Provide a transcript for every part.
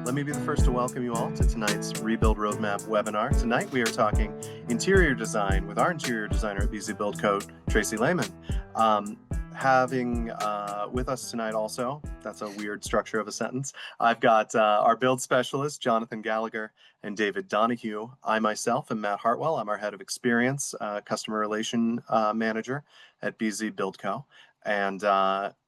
Let me be the first to welcome you all to tonight's Rebuild Roadmap webinar. Tonight we are talking interior design with our interior designer at BZ Build Co., Tracy Lehman. Having with us tonight also, that's a weird structure of a sentence, I've got our build specialist, Jonathan Gallagher and David Donahue. I myself am Matt Hartwell. I'm our head of experience, customer relation manager at BZ Build Co. And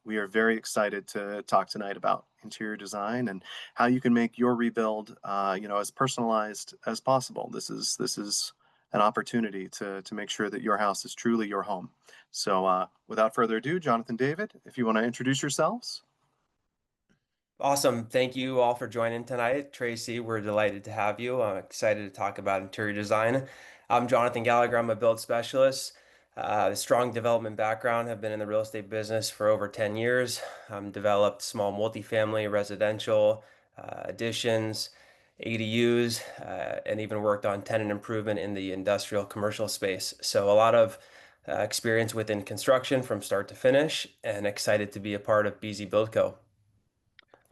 we are very excited to talk tonight about interior design and how you can make your rebuild, as personalized as possible. This is an opportunity to make sure that your house is truly your home. So without further ado, Jonathan, David, if you want to introduce yourselves. Awesome. Thank you all for joining tonight. Tracy, we're delighted to have you. I'm excited to talk about interior design. I'm Jonathan Gallagher. I'm a build specialist. A strong development background. Have been in the real estate business for over 10 years. Developed small multifamily, residential, additions, ADUs, and even worked on tenant improvement in the industrial commercial space. So a lot of experience within construction from start to finish, and excited to be a part of BZ Build Co.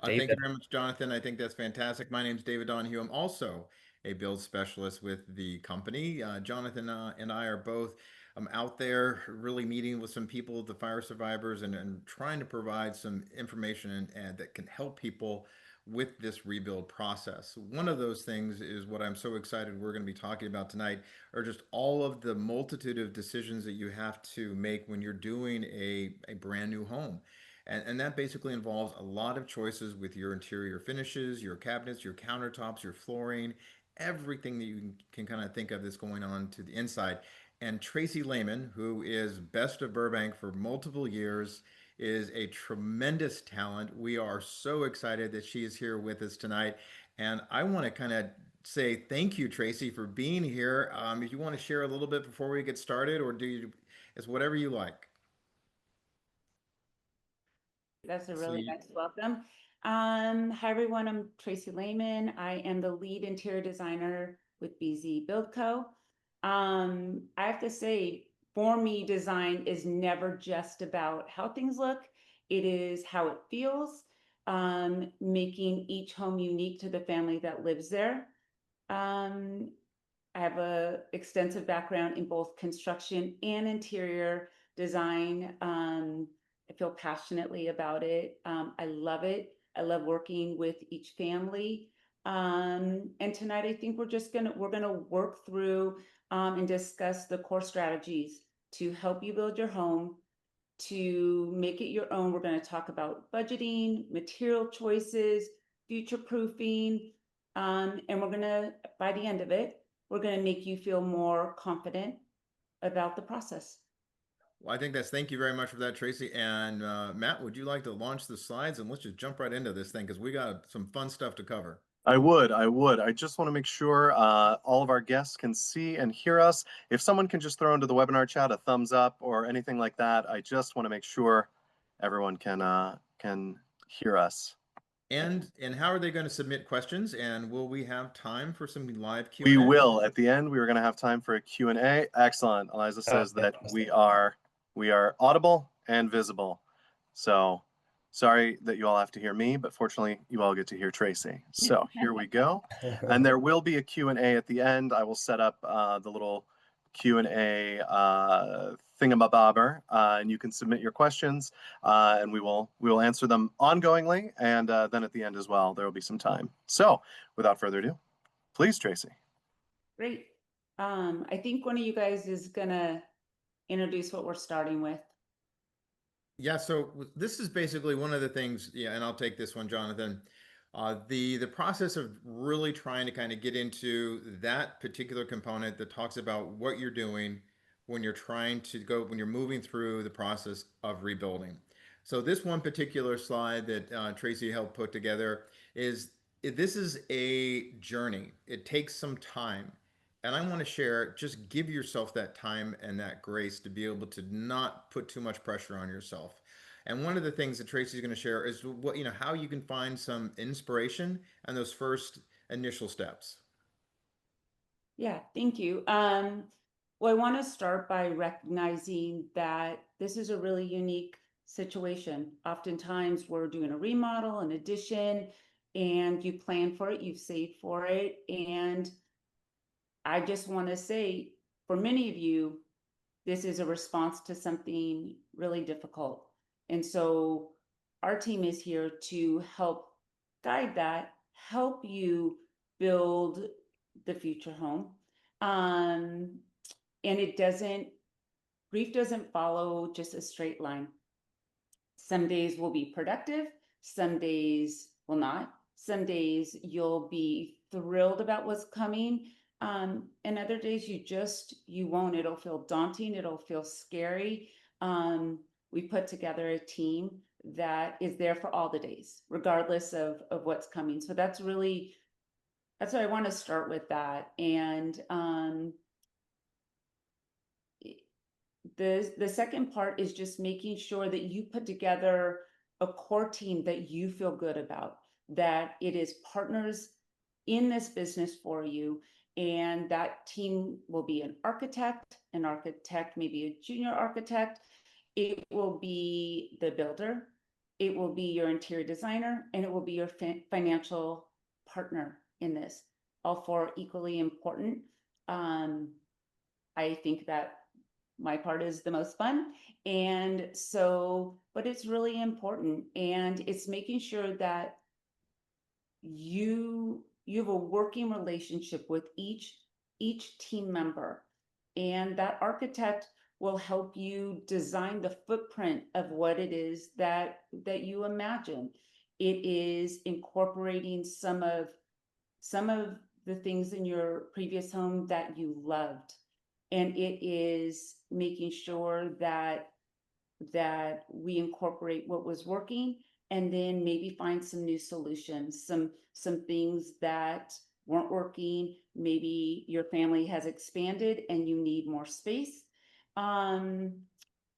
Thank you David. very much, Jonathan. I think that's fantastic. My name is David Donahue. I'm also a build specialist with the company. Jonathan and I are both out there really meeting with some people, the fire survivors, and trying to provide some information and that can help people with this rebuild process. One of those things is what I'm so excited we're going to be talking about tonight, are just all of the multitude of decisions that you have to make when you're doing a brand new home. And that basically involves a lot of choices with your interior finishes, your cabinets, your countertops, your flooring, everything that you can kind of think of that's going on to the inside. And Tracy Lehman, who is best of Burbank for multiple years, is a tremendous talent. We are so excited that she is here with us tonight. And I want to kind of say thank you, Tracy, for being here. If you want to share a little bit before we get started, or it's whatever you like. That's a So really nice welcome. Hi everyone, I'm Tracy Lehman. I am the lead interior designer with BZ Build Co. I have to say, for me, design is never just about how things look. It is how it feels, making each home unique to the family that lives there. I have a extensive background in both construction and interior design. I feel passionately about it. I love it. I love working with each family. And tonight, I think we're gonna work through and discuss the core strategies to help you build your home, to make it your own. We're going to talk about budgeting, material choices, future proofing, and we're gonna, by the end of it, we're gonna make you feel more confident about the process. Well, thank you very much for that, Tracy. And Matt, would you like to launch the slides and let's just jump right into this thing because we got some fun stuff to cover. I would. I just want to make sure all of our guests can see and hear us. If someone can just throw into the webinar chat a thumbs up or anything like that, I just want to make sure everyone can hear us. And how are they going to submit questions? And will we have time for some live Q&A? We will. At the end, we are going to have time for a Q&A. Excellent. Eliza says that we are audible and visible. So sorry that you all have to hear me, but fortunately you all get to hear Tracy. So here we go. And there will be a Q&A at the end. I will set up the little Q&A thingamabobber, and you can submit your questions, and we will answer them ongoingly, and then at the end as well, there will be some time. So without further ado, please, Tracy. Great. I think one of you guys is gonna introduce what we're starting with. Yeah, so this is basically one of the things, and I'll take this one, Jonathan. The process of really trying to kind of get into that particular component that talks about what you're doing when you're moving through the process of rebuilding. So this one particular slide that Tracy helped put together this is a journey. It takes some time. And I want to share, just give yourself that time and that grace to be able to not put too much pressure on yourself. And one of the things that Tracy's going to share is how you can find some inspiration and those first initial steps. Yeah, thank you. Well, I want to start by recognizing that this is a really unique situation. Oftentimes we're doing a remodel, an addition, and you plan for it, you've saved for it. And I just want to say, for many of you, this is a response to something really difficult. And so our team is here to help guide that, help you build the future home. And grief doesn't follow just a straight line. Some days will be productive, some days will not. Some days you'll be thrilled about what's coming. And other days you won't. It'll feel daunting, it'll feel scary. We put together a team that is there for all the days, regardless of what's coming. So that's what I want to start with that. And the second part is just making sure that you put together a core team that you feel good about, that it is partners in this business for you. And that team will be an architect, maybe a junior architect. It will be the builder, it will be your interior designer, and it will be your financial partner in this. All four equally important. I think that my part is the most fun. And so, but it's really important. And it's making sure that you have a working relationship with each team member. And that architect will help you design the footprint of what it is that you imagine. It is incorporating some of the things in your previous home that you loved, and it is making sure that we incorporate what was working, and then maybe find some new solutions, some things that weren't working. Maybe your family has expanded and you need more space. And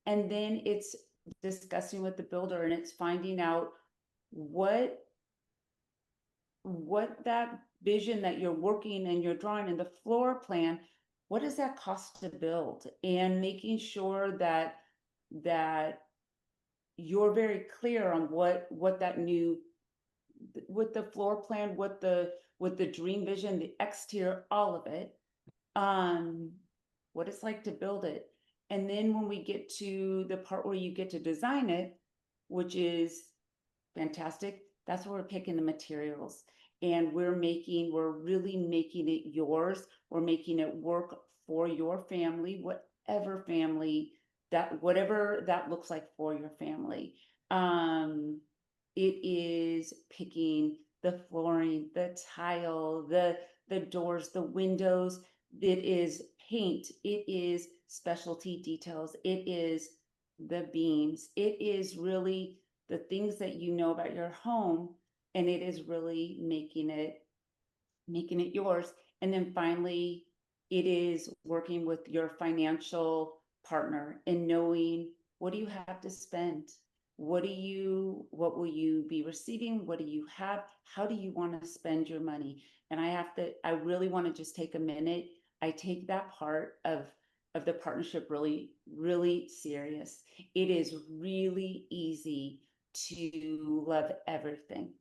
then it's discussing with the builder, and it's finding out what that vision that you're working and you're drawing in the floor plan, what does that cost to build? And making sure that you're very clear on what the floor plan, what the dream vision, the exterior, all of it, what it's like to build it. And then when we get to the part where you get to design it, which is fantastic, that's where we're picking the materials, and we're really making it yours. We're making it work for your family, whatever that looks like for your family. It is picking the flooring, the tile, the doors, the windows. It is paint. It is specialty details. It is the beams. It is really the things that you know about your home, and it is really making it yours. And then finally, it is working with your financial partner and knowing, what do you have to spend? What will you be receiving? What do you have? How do you want to spend your money? And I really want to just take a minute. I take that part of the partnership really, really serious. It is really easy to love everything.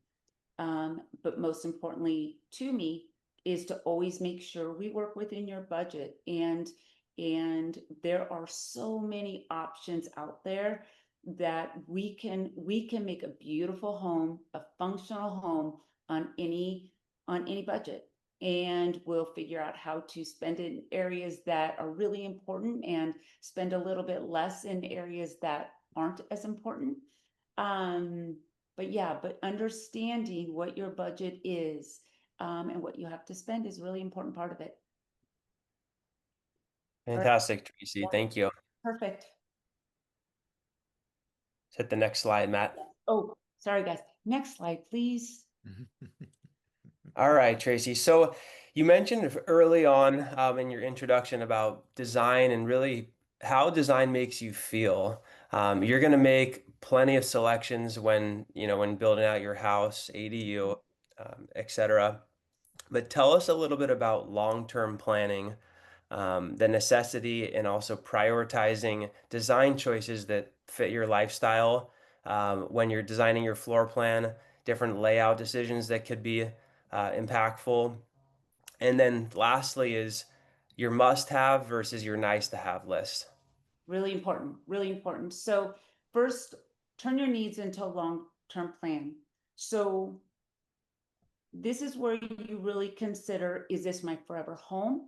But most importantly to me is to always make sure we work within your budget. And there are so many options out there that we can make a beautiful home, a functional home on any budget. And we'll figure out how to spend it in areas that are really important and spend a little bit less in areas that aren't as important. But understanding what your budget is, and what you have to spend is a really important part of it. Fantastic, Tracy. Thank you. Perfect. Let's hit the next slide, Matt. Oh, sorry, guys. Next slide, please. All right, Tracy. So you mentioned early on in your introduction about design and really how design makes you feel. You're going to make plenty of selections when building out your house, ADU, etc. But tell us a little bit about long-term planning, the necessity, and also prioritizing design choices that fit your lifestyle when you're designing your floor plan. different layout decisions that could be impactful. And then lastly is your must have versus your nice to have list. Really important, really important. So first, turn your needs into a long-term plan. So this is where you really consider, is this my forever home?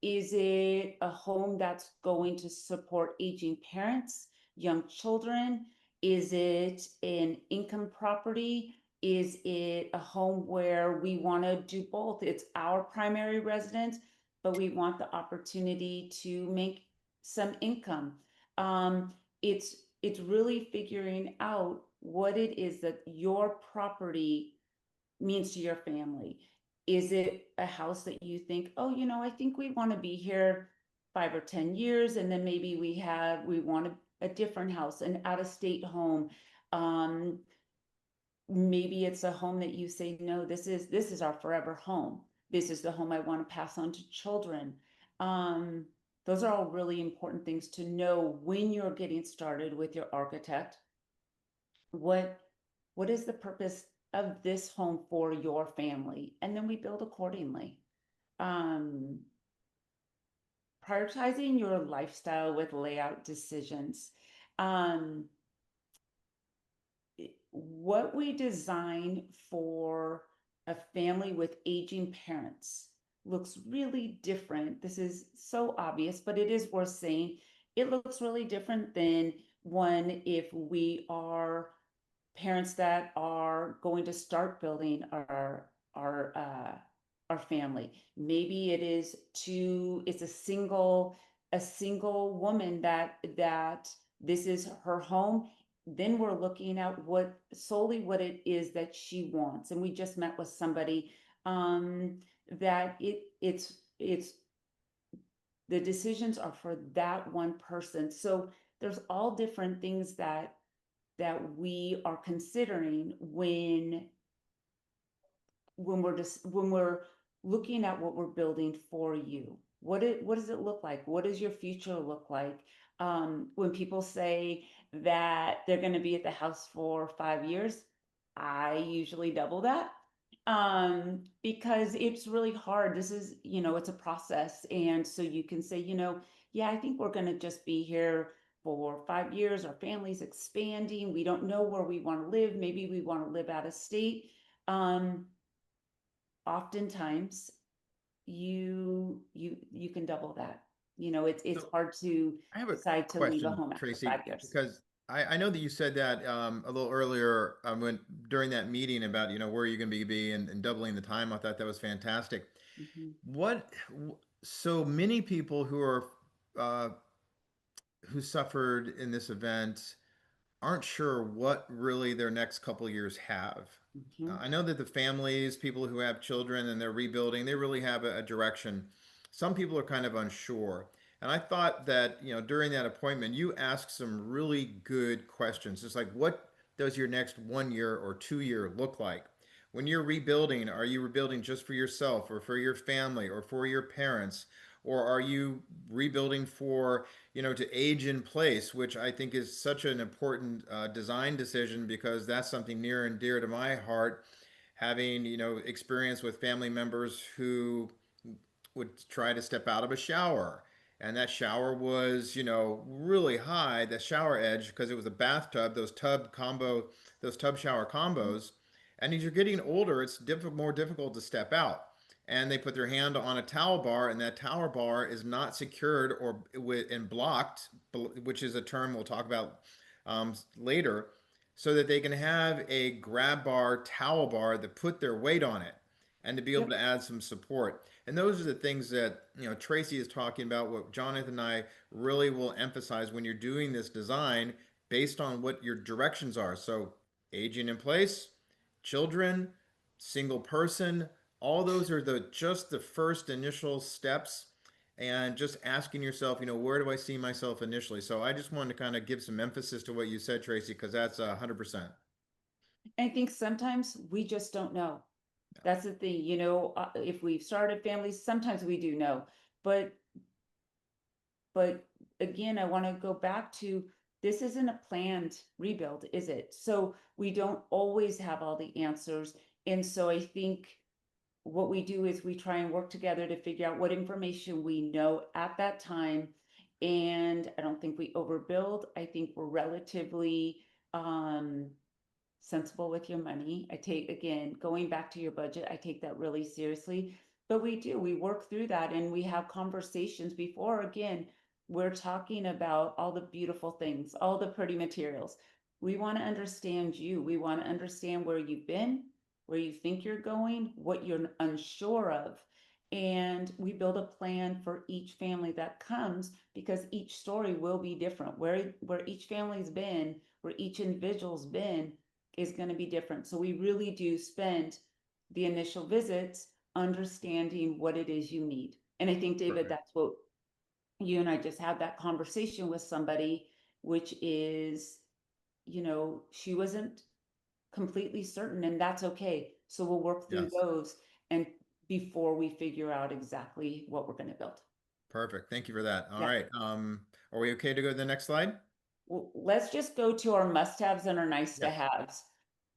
Is it a home that's going to support aging parents, young children? Is it an income property? Is it a home where we want to do both? It's our primary residence, but we want the opportunity to make some income. Um, it's really figuring out what it is that your property means to your family. Is it a house that you think, oh, I think we want to be here 5 or 10 years, and then maybe we want a different house, an out-of-state home. Um, Maybe it's a home that you say, no, this is our forever home. This is the home I want to pass on to children. Um, those are all really important things to know when you're getting started with your architect. What what is the purpose of this home for your family? And then we build accordingly. Um, Prioritizing your lifestyle with layout decisions. Um, what we design for a family with aging parents looks really different. This is so obvious, but it is worth saying. It looks really different than one if we are parents that are going to start building our family. Maybe it's a single woman that this is her home. Then we're looking at what it is that she wants. And we just met with somebody that it's the decisions are for that one person. So there's all different things that we are considering when we're looking at what we're building for you. What does it look like? What does your future look like? When people say that they're going to be at the house for 5 years, I usually double that, because it's really hard. This is, it's a process. And so you can say, yeah, I think we're going to just be here for 5 years. Our family's expanding. We don't know where we want to live. Maybe we want to live out of state. Oftentimes you can double that. It's So hard to I have a decide to leave a question, home after Tracy, 5 years. because I know that you said that a little earlier when during that meeting about where you're going to be and doubling the time. I thought that was fantastic. Mhm. What so many people who are uh, who suffered in this event aren't sure what really their next couple years have. Mhm. I know that the families, people who have children and they're rebuilding, they really have a direction. Some people are kind of unsure. And I thought that, during that appointment, you asked some really good questions. It's like, what does your next 1 year or 2 year look like? When you're rebuilding, are you rebuilding just for yourself or for your family or for your parents? Or are you rebuilding for to age in place, which I think is such an important design decision because that's something near and dear to my heart. Having, experience with family members who would try to step out of a shower. And that shower was, really high, the shower edge, because it was a bathtub, those tub shower combos. And as you're getting older, it's more difficult to step out. And they put their hand on a towel bar, and that towel bar is not secured and blocked, which is a term we'll talk about later, so that they can have a grab bar, towel bar that put their weight on it, and to be able Yep. to add some support. And those are the things that Tracy is talking about. What Jonathan and I really will emphasize when you're doing this design, based on what your directions are. So aging in place, children, single person, all those are just the first initial steps, and just asking yourself, where do I see myself initially? So I just wanted to kind of give some emphasis to what you said, Tracy, because that's 100%. And I think sometimes we just don't know. That's the thing, if we've started families, sometimes we do know, but again, I want to go back to this isn't a planned rebuild, is it? So we don't always have all the answers. And so I think what we do is we try and work together to figure out what information we know at that time. And I don't think we overbuild. I think we're relatively sensible with your money. I take, again, going back to your budget, I take that really seriously. But we work through that and we have conversations before, again, we're talking about all the beautiful things, all the pretty materials. We want to understand you. We want to understand where you've been, where you think you're going, what you're unsure of. And we build a plan for each family that comes because each story will be different. Where each family's been, where each individual's been is going to be different. So we really do spend the initial visits understanding what it is you need. And I think, David, Perfect. that's what you and I just had that conversation with somebody, which is, she wasn't completely certain, and that's okay. So we'll work through Yes. those and before we figure out exactly what we're going to build. Perfect. Thank you for that. All Yeah. right. Are we okay to go to the next slide? Well, let's just go to our must-haves and our Yes. nice-to-haves.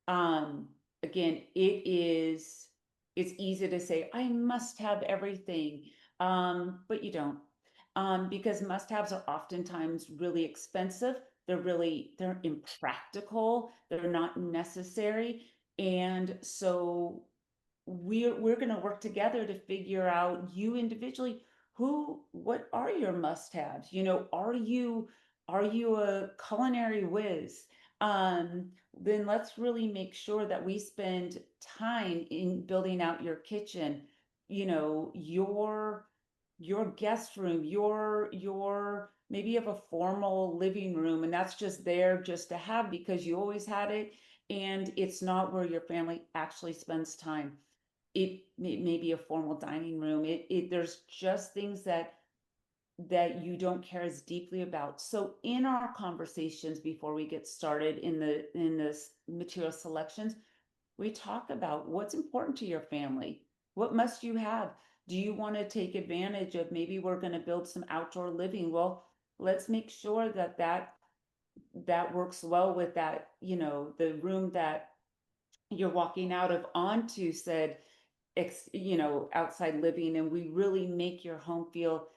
Um, again, it's easy to say, I must have everything. But you don't. Because must-haves are oftentimes really expensive. They're impractical. They're not necessary. And so we're going to work together to figure out you individually what are your must-haves. Are you a culinary whiz? Then let's really make sure that we spend time in building out your kitchen, your guest room, your maybe you have a formal living room and that's just there just to have because you always had it and it's not where your family actually spends time. It may be a formal dining room. There's just things that you don't care as deeply about. So in our conversations before we get started in this material selections, we talk about what's important to your family. What must you have? Do you want to take advantage of maybe we're going to build some outdoor living? Well, let's make sure that works well with that, the room that you're walking out of onto said outside living, and we really make your home feel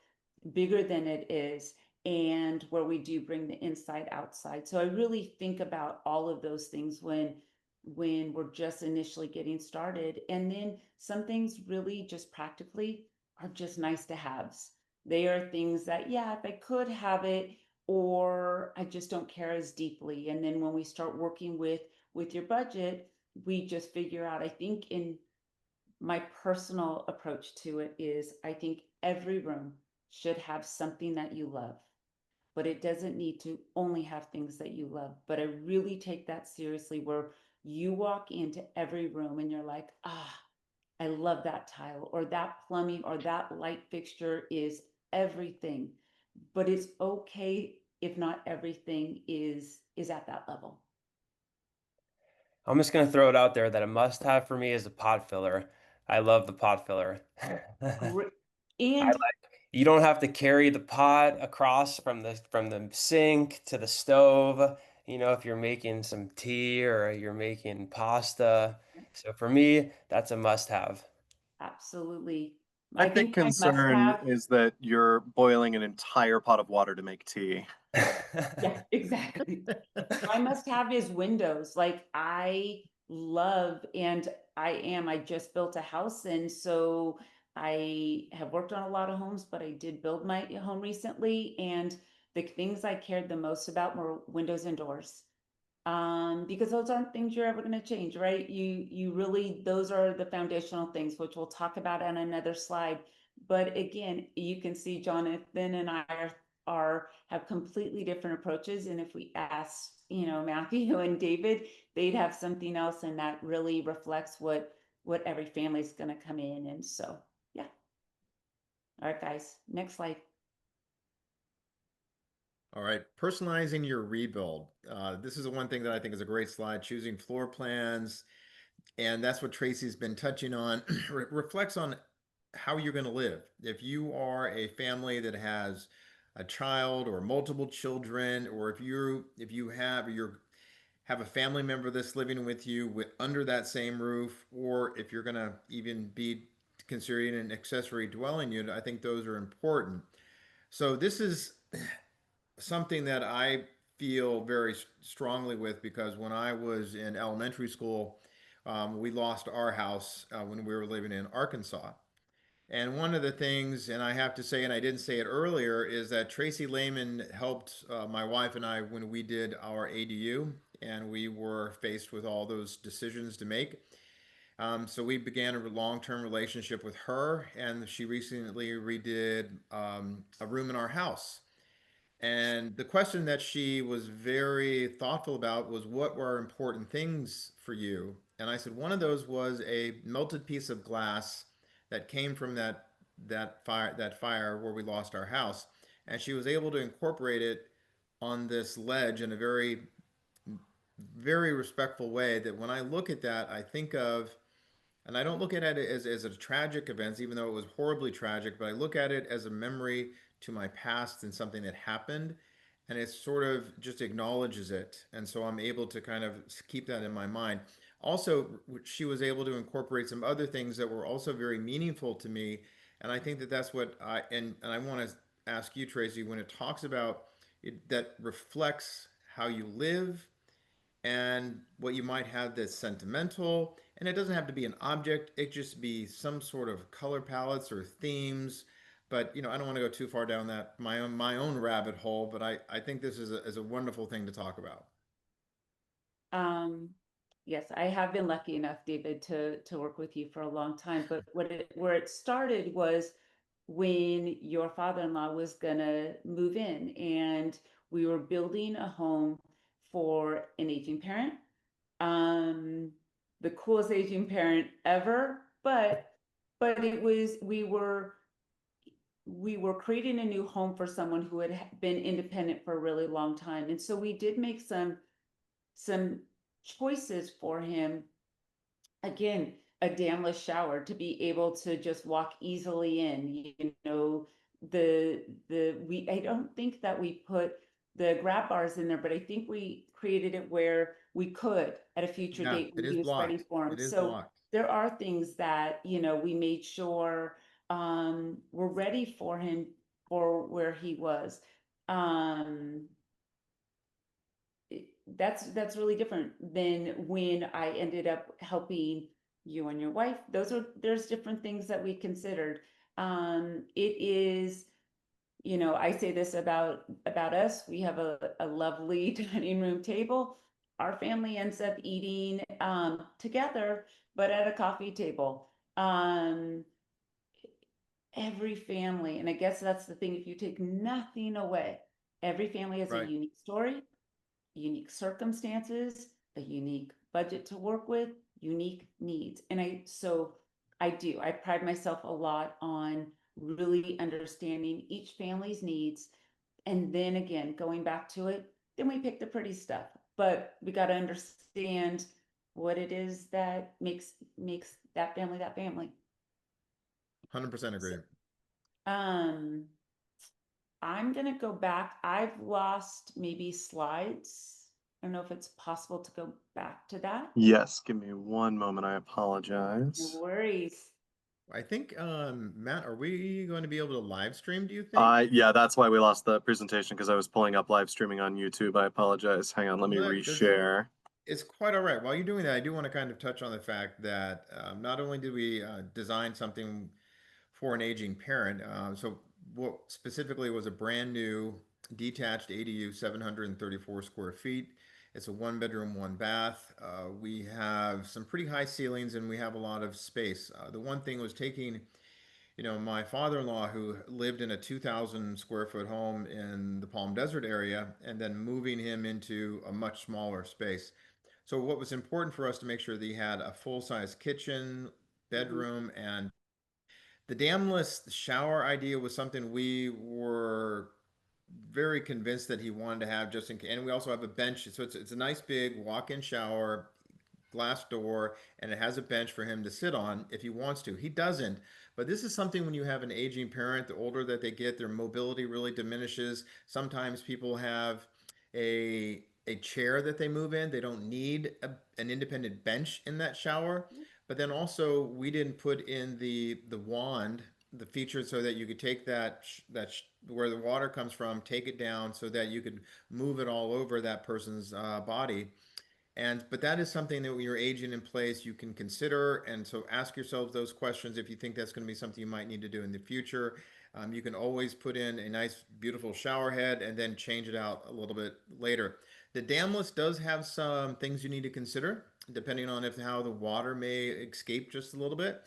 bigger than it is, and where we do bring the inside outside. So I really think about all of those things when we're just initially getting started. And then some things really just practically are just nice to haves. They are things that, yeah, if I could have it, or I just don't care as deeply. And then when we start working with your budget, we just figure out, I think in my personal approach to it is I think every room should have something that you love, but it doesn't need to only have things that you love. But I really take that seriously where you walk into every room and you're like, I love that tile or that plumbing or that light fixture is everything. But it's okay if not everything is at that level. I'm just gonna throw it out there that a must-have for me is a pot filler. I love the pot filler. Great. I And like you don't have to carry the pot across from the sink to the stove, if you're making some tea or you're making pasta. So for me, that's a must-have. absolutely. My I big think my must concern have. is that you're boiling an entire pot of water to make tea. Yeah, exactly. My must have is windows. Like I love and I just built a house and so I have worked on a lot of homes, but I did build my home recently and the things I cared the most about were windows and doors. Because those aren't things you're ever going to change, right? You really, those are the foundational things, which we'll talk about on another slide. But again, you can see Jonathan and I are have completely different approaches. And if we ask, Matthew and David, they'd have something else, and that really reflects what every family is going to come in. And so, yeah. All right, guys, next slide. All right, personalizing your rebuild. This is the one thing that I think is a great slide, choosing floor plans. And that's what Tracy's been touching on. Reflects on how you're going to live. If you are a family that has a child or multiple children, or if you have a family member that's living with you under that same roof, or if you're going to even be considering an accessory dwelling unit, I think those are important. So this is something that I feel very strongly with, because when I was in elementary school, we lost our house when we were living in Arkansas. And one of the things, and I have to say, and I didn't say it earlier, is that Tracy Lehman helped my wife and I when we did our ADU, and we were faced with all those decisions to make. So we began a long-term relationship with her, and she recently redid a room in our house. And the question that she was very thoughtful about was, what were important things for you? And I said, one of those was a melted piece of glass that came from that fire where we lost our house. And she was able to incorporate it on this ledge in a very respectful way, that when I look at that, I think of, and I don't look at it as a tragic event, even though it was horribly tragic, but I look at it as a memory to my past and something that happened. And it sort of just acknowledges it. And so I'm able to kind of keep that in my mind. Also, she was able to incorporate some other things that were also very meaningful to me. And I think that that's what and I want to ask you, Tracy, when it talks about it, that reflects how you live and what you might have that's sentimental. And it doesn't have to be an object, it just be some sort of color palettes or themes. But I don't want to go too far down that my own rabbit hole, but I think this is a wonderful thing to talk about. Um, yes, I have been lucky enough, David, to work with you for a long time. But where it started was when your father-in-law was gonna move in, and we were building a home for an aging parent. Um, the coolest aging parent ever, but it was we were creating a new home for someone who had been independent for a really long time, and so we did make some choices for him. Again, a damless shower to be able to just walk easily in, we I don't think that we put the grab bars in there, but I think we created it where we could at a future Yeah, date it when is he was ready blocked. for him. It is So blocked. there are things that, we made sure were ready for him for where he was. Um, that's really different than when I ended up helping you and your wife. There's different things that we considered. It is, I say this about us. We have a lovely dining room table. Our family ends up eating together, but at a coffee table. Every family, and I guess that's the thing, if you take nothing away, every family has a Right. unique story, unique circumstances, a unique budget to work with, unique needs. And I pride myself a lot on really understanding each family's needs. And then again, going back to it, then we pick the pretty stuff. But we got to understand what it is that makes that family that family. 100% agree. Um, I'm gonna go back. I've lost maybe slides. I don't know if it's possible to go back to that. Yes, give me one moment. I No apologize. worries. I think, Matt, are we going to be able to live stream, do you think? Yeah, that's why we lost the presentation, because I was pulling up live streaming on YouTube. I apologize. Hang on, let me Well, reshare. it's quite all right. While you're doing that, I do want to kind of touch on the fact that not only did we design something for an aging parent, so what specifically was a brand new detached ADU, 734 square feet. It's a one bedroom, one bath. We have some pretty high ceilings and we have a lot of space. The one thing was taking, my father-in-law, who lived in a 2,000 square foot home in the Palm Desert area, and then moving him into a much smaller space. So what was important for us to make sure that he had a full-size kitchen, Mhm. bedroom, and the damless shower idea was something we were very convinced that he wanted to have, just in case. And we also have a bench, so it's a nice big walk-in shower, glass door and it has a bench for him to sit on if he wants to. He doesn't, but this is something when you have an aging parent, the older that they get, their mobility really diminishes. Sometimes people have a chair that they move in. They don't need an independent bench in that shower. But then also we didn't put in the wand, the feature so that you could take where the water comes from, take it down so that you could move it all over that person's body. But that is something that when you're aging in place, you can consider. And so ask yourselves those questions if you think that's going to be something you might need to do in the future. You can always put in a nice, beautiful shower head and then change it out a little bit later. The damless does have some things you need to consider, depending on if how the water may escape just a little bit.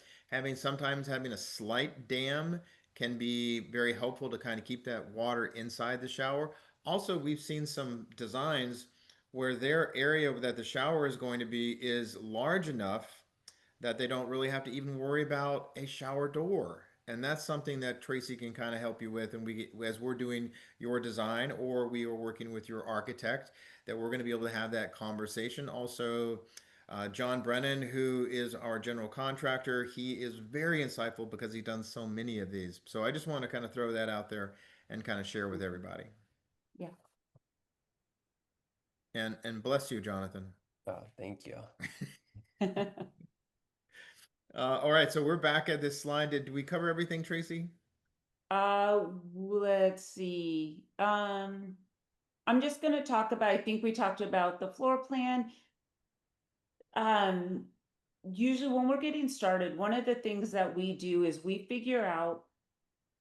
Sometimes having a slight dam can be very helpful to kind of keep that water inside the shower. Also, we've seen some designs where their area that the shower is going to be is large enough that they don't really have to even worry about a shower door. And that's something that Tracy can kind of help you with. And as we're doing your design or we are working with your architect, that we're going to be able to have that conversation. Also, John Brennan, who is our general contractor, he is very insightful because he's done so many of these. So I just want to kind of throw that out there and kind of share with everybody. Yeah. And bless you, Jonathan. Oh, thank you. All right, so we're back at this slide. Did we cover everything, Tracy? Let's see. I'm just gonna talk about, I think we talked about the floor plan. Usually when we're getting started, one of the things that we do is we figure out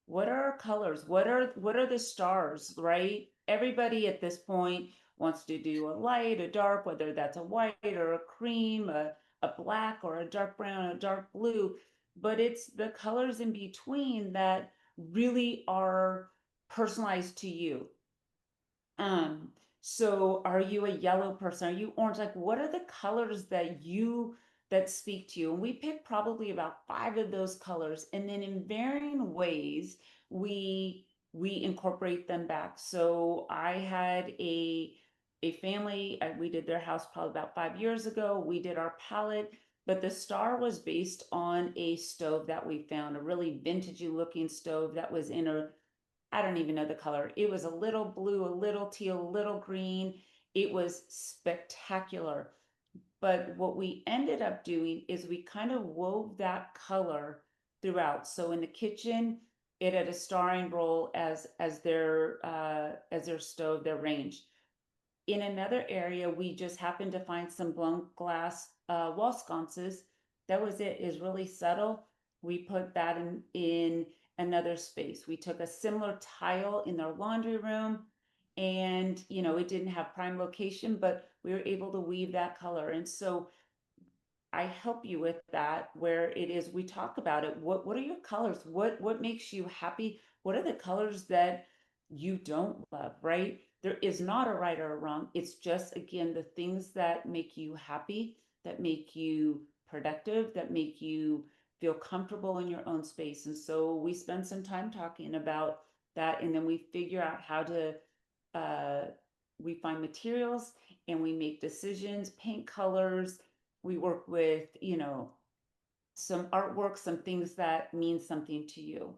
what are our colors, what are the stars, right? Everybody at this point wants to do a light, a dark, whether that's a white or a cream, a black or a dark brown, a dark blue, but it's the colors in between that really are personalized to you. So are you a yellow person? Are you orange? Like, what are the colors that speak to you? And we pick probably about 5 of those colors, and then in varying ways, we incorporate them back. So I had a family, we did their house probably about 5 years ago. We did our palette, but the star was based on a stove that we found, a really vintagey looking stove that was in a, I don't even know the color. It was a little blue, a little teal, a little green. It was spectacular. But what we ended up doing is we kind of wove that color throughout. So in the kitchen, it had a starring role as their stove, their range. In another area, we just happened to find some blown glass wall sconces. That was it. Is really subtle. We put that in another space. We took a similar tile in their laundry room, and it didn't have prime location, but we were able to weave that color. And so I help you with that, where it is we talk about it. What are your colors? What makes you happy? What are the colors that you don't love, right? There is not a right or a wrong. It's just, again, the things that make you happy, that make you productive, that make you feel comfortable in your own space. And so we spend some time talking about that, and then we figure out how to we find materials and we make decisions, paint colors. We work with, some artwork, some things that mean something to you.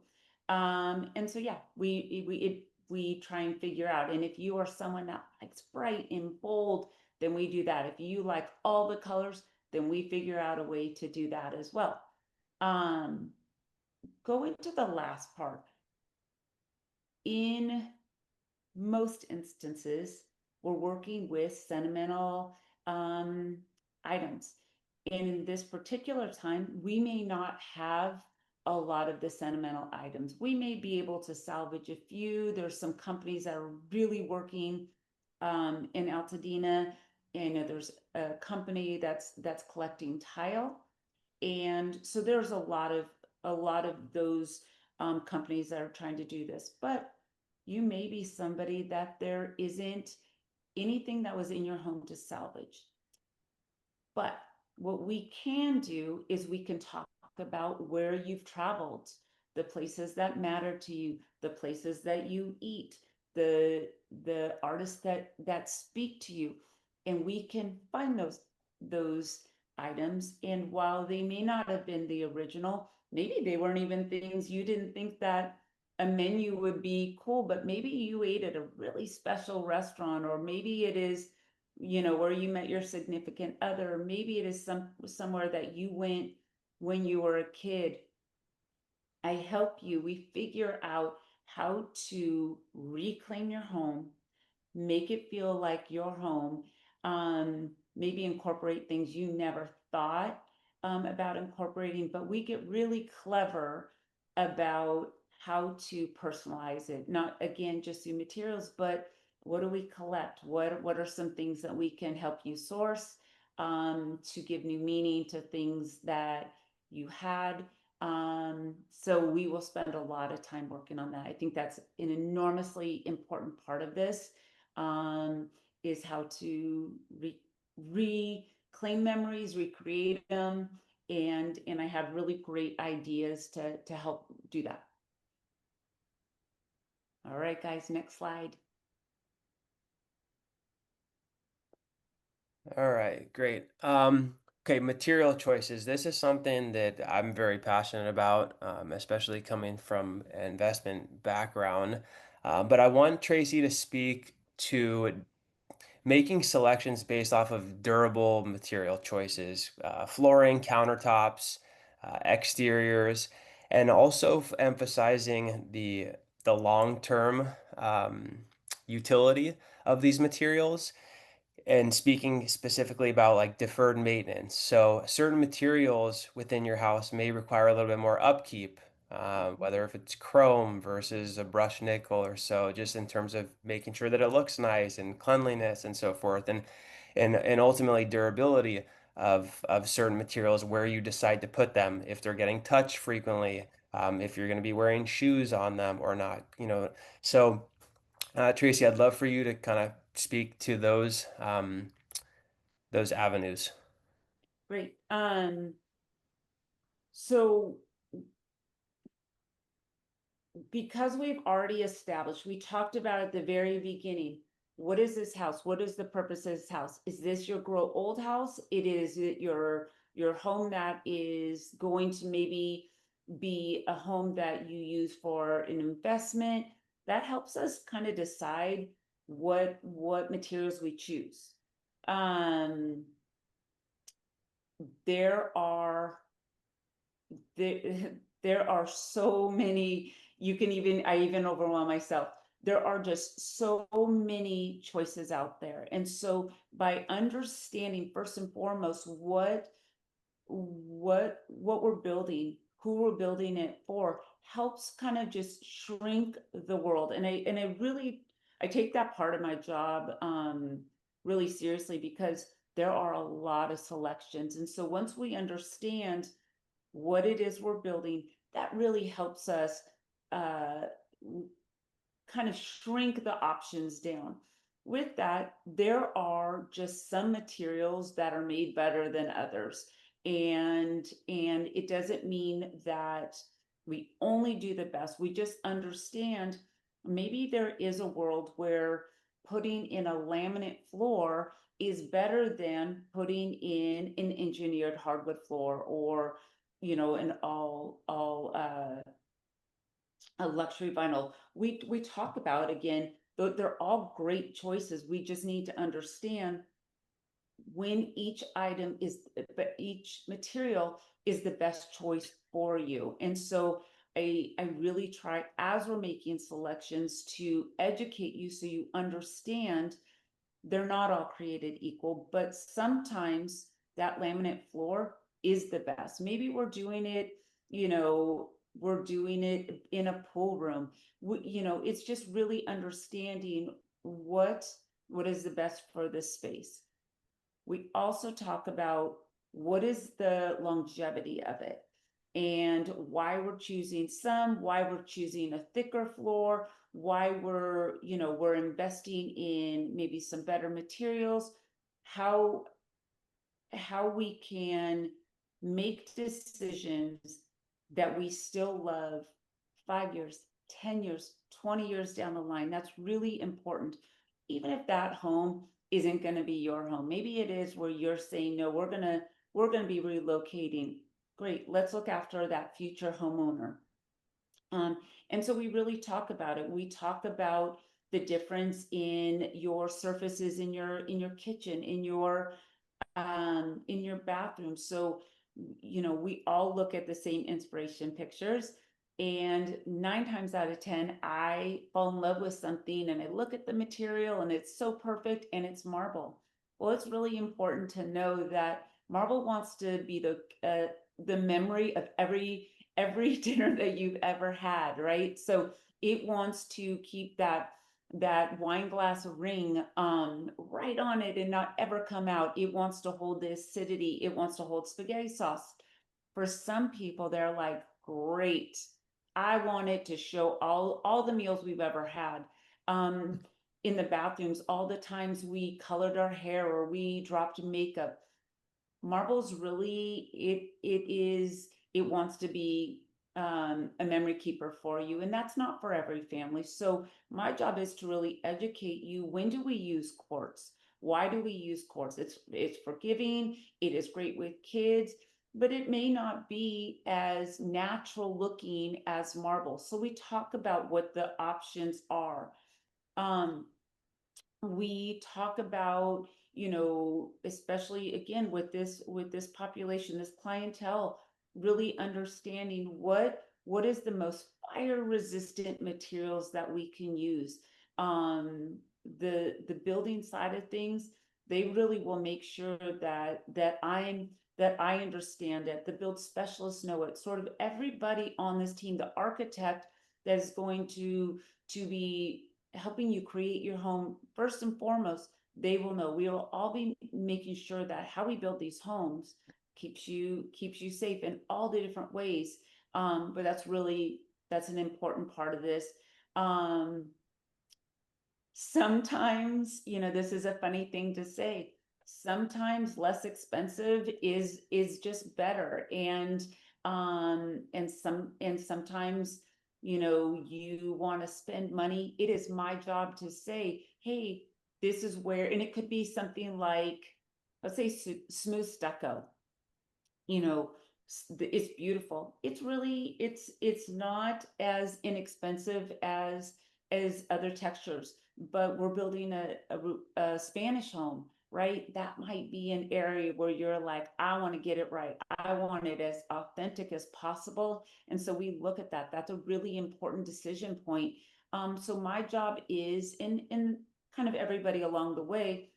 And so, yeah, we try and figure out. And if you are someone that likes bright and bold, then we do that. If you like all the colors, then we figure out a way to do that as well. Going to the last part. In most instances, we're working with sentimental items. In this particular time, we may not have a lot of the sentimental items. We may be able to salvage a few. There's some companies that are really working in Altadena, and there's a company that's collecting tile, and so there's a lot of those companies that are trying to do this. But you may be somebody that there isn't anything that was in your home to salvage. But what we can do is we can talk about where you've traveled, the places that matter to you, the places that you eat, the artists that speak to you, and we can find those items. And while they may not have been the original, maybe they weren't even things you didn't think that a menu would be cool, but maybe you ate at a really special restaurant, or maybe it is, where you met your significant other, or maybe it is somewhere that you went when you were a kid. I help you. We figure out how to reclaim your home, make it feel like your home, maybe incorporate things you never thought about incorporating, but we get really clever about how to personalize it. Not again just through materials, but what do we collect? What are some things that we can help you source to give new meaning to things that you had? So we will spend a lot of time working on that. I think that's an enormously important part of this, is how to reclaim memories, recreate them, and I have really great ideas to help do that. All right, guys, next slide. All right, great. Okay, material choices. This is something that I'm very passionate about, especially coming from an investment background. But I want Tracy to speak to making selections based off of durable material choices, flooring, countertops, exteriors, and also emphasizing the long-term utility of these materials, and speaking specifically about like deferred maintenance. So certain materials within your house may require a little bit more upkeep, whether if it's chrome versus a brushed nickel or so, just in terms of making sure that it looks nice and cleanliness and so forth, and ultimately durability of certain materials, where you decide to put them, if they're getting touched frequently, if you're going to be wearing shoes on them or not, So Tracy, I'd love for you to kind of speak to those avenues. Great. So because we've already established, we talked about at the very beginning, what is this house? What is the purpose of this house? Is this your grow old house? Is it your home that is going to maybe be a home that you use for an investment? That helps us kind of decide what materials we choose. Um, there are there, there are so many, I even overwhelm myself. There are just so many choices out there. And so by understanding first and foremost what we're building, who we're building it for, helps kind of just shrink the world. And I really, I take that part of my job really seriously, because there are a lot of selections. And so once we understand what it is we're building, that really helps us uh, kind of shrink the options down. With that, there are just some materials that are made better than others. And it doesn't mean that we only do the best. We just understand maybe there is a world where putting in a laminate floor is better than putting in an engineered hardwood floor, or an all a luxury vinyl. We talk about, again, they're all great choices. We just need to understand when each item is, but each material is the best choice for you. And so I really try, as we're making selections, to educate you so you understand they're not all created equal, but sometimes that laminate floor is the best. Maybe we're doing it in a pool room. It's just really understanding what is the best for this space. We also talk about what is the longevity of it, and why we're choosing why we're choosing a thicker floor, why we're investing in maybe some better materials, how we can make decisions that we still love 5 years, 10 years, 20 years down the line. That's really important. Even if that home isn't going to be your home, maybe it is where you're saying, no, we're going to we're going to be relocating. Great, let's look after that future homeowner. Um, and so we really talk about it. We talk about the difference in your surfaces in your kitchen, in your bathroom. So, you know, we all look at the same inspiration pictures. And 9 times out of 10, I fall in love with something and I look at the material and it's so perfect and it's marble. Well, it's really important to know that marble wants to be the memory of every dinner that you've ever had, right? So it wants to keep that wine glass ring right on it and not ever come out. It wants to hold the acidity. It wants to hold spaghetti sauce. For some people, they're like, great. I want it to show all the meals we've ever had. Um, in the bathrooms, all the times we colored our hair or we dropped makeup. Marbles really it wants to be a memory keeper for you, and that's not for every family. So my job is to really educate you. When do we use quartz? Why do we use quartz? It's forgiving, it is great with kids, but it may not be as natural looking as marble. So we talk about what the options are. um we talk about, you know, especially again with this population, this clientele, really understanding what is the most fire resistant materials that we can use. um the building side of things, they really will make sure that I understand it, the build specialists know it, sort of everybody on this team, the architect that is going to be helping you create your home. First and foremost, they will know. We will all be making sure that how we build these homes keeps you safe in all the different ways. But that's an important part of this. um Sometimes, you know, this is a funny thing to say, sometimes less expensive is just better. And sometimes, you know, you want to spend money. It is my job to say, hey, this is where, and it could be something like, let's say, smooth stucco. You know, it's beautiful. It's really, it's not as inexpensive as other textures, but we're building a Spanish home, right? That might be an area where you're like, I want to get it right, I want it as authentic as possible. And so we look at that. That's a really important decision point. So my job is in kind of everybody along the way,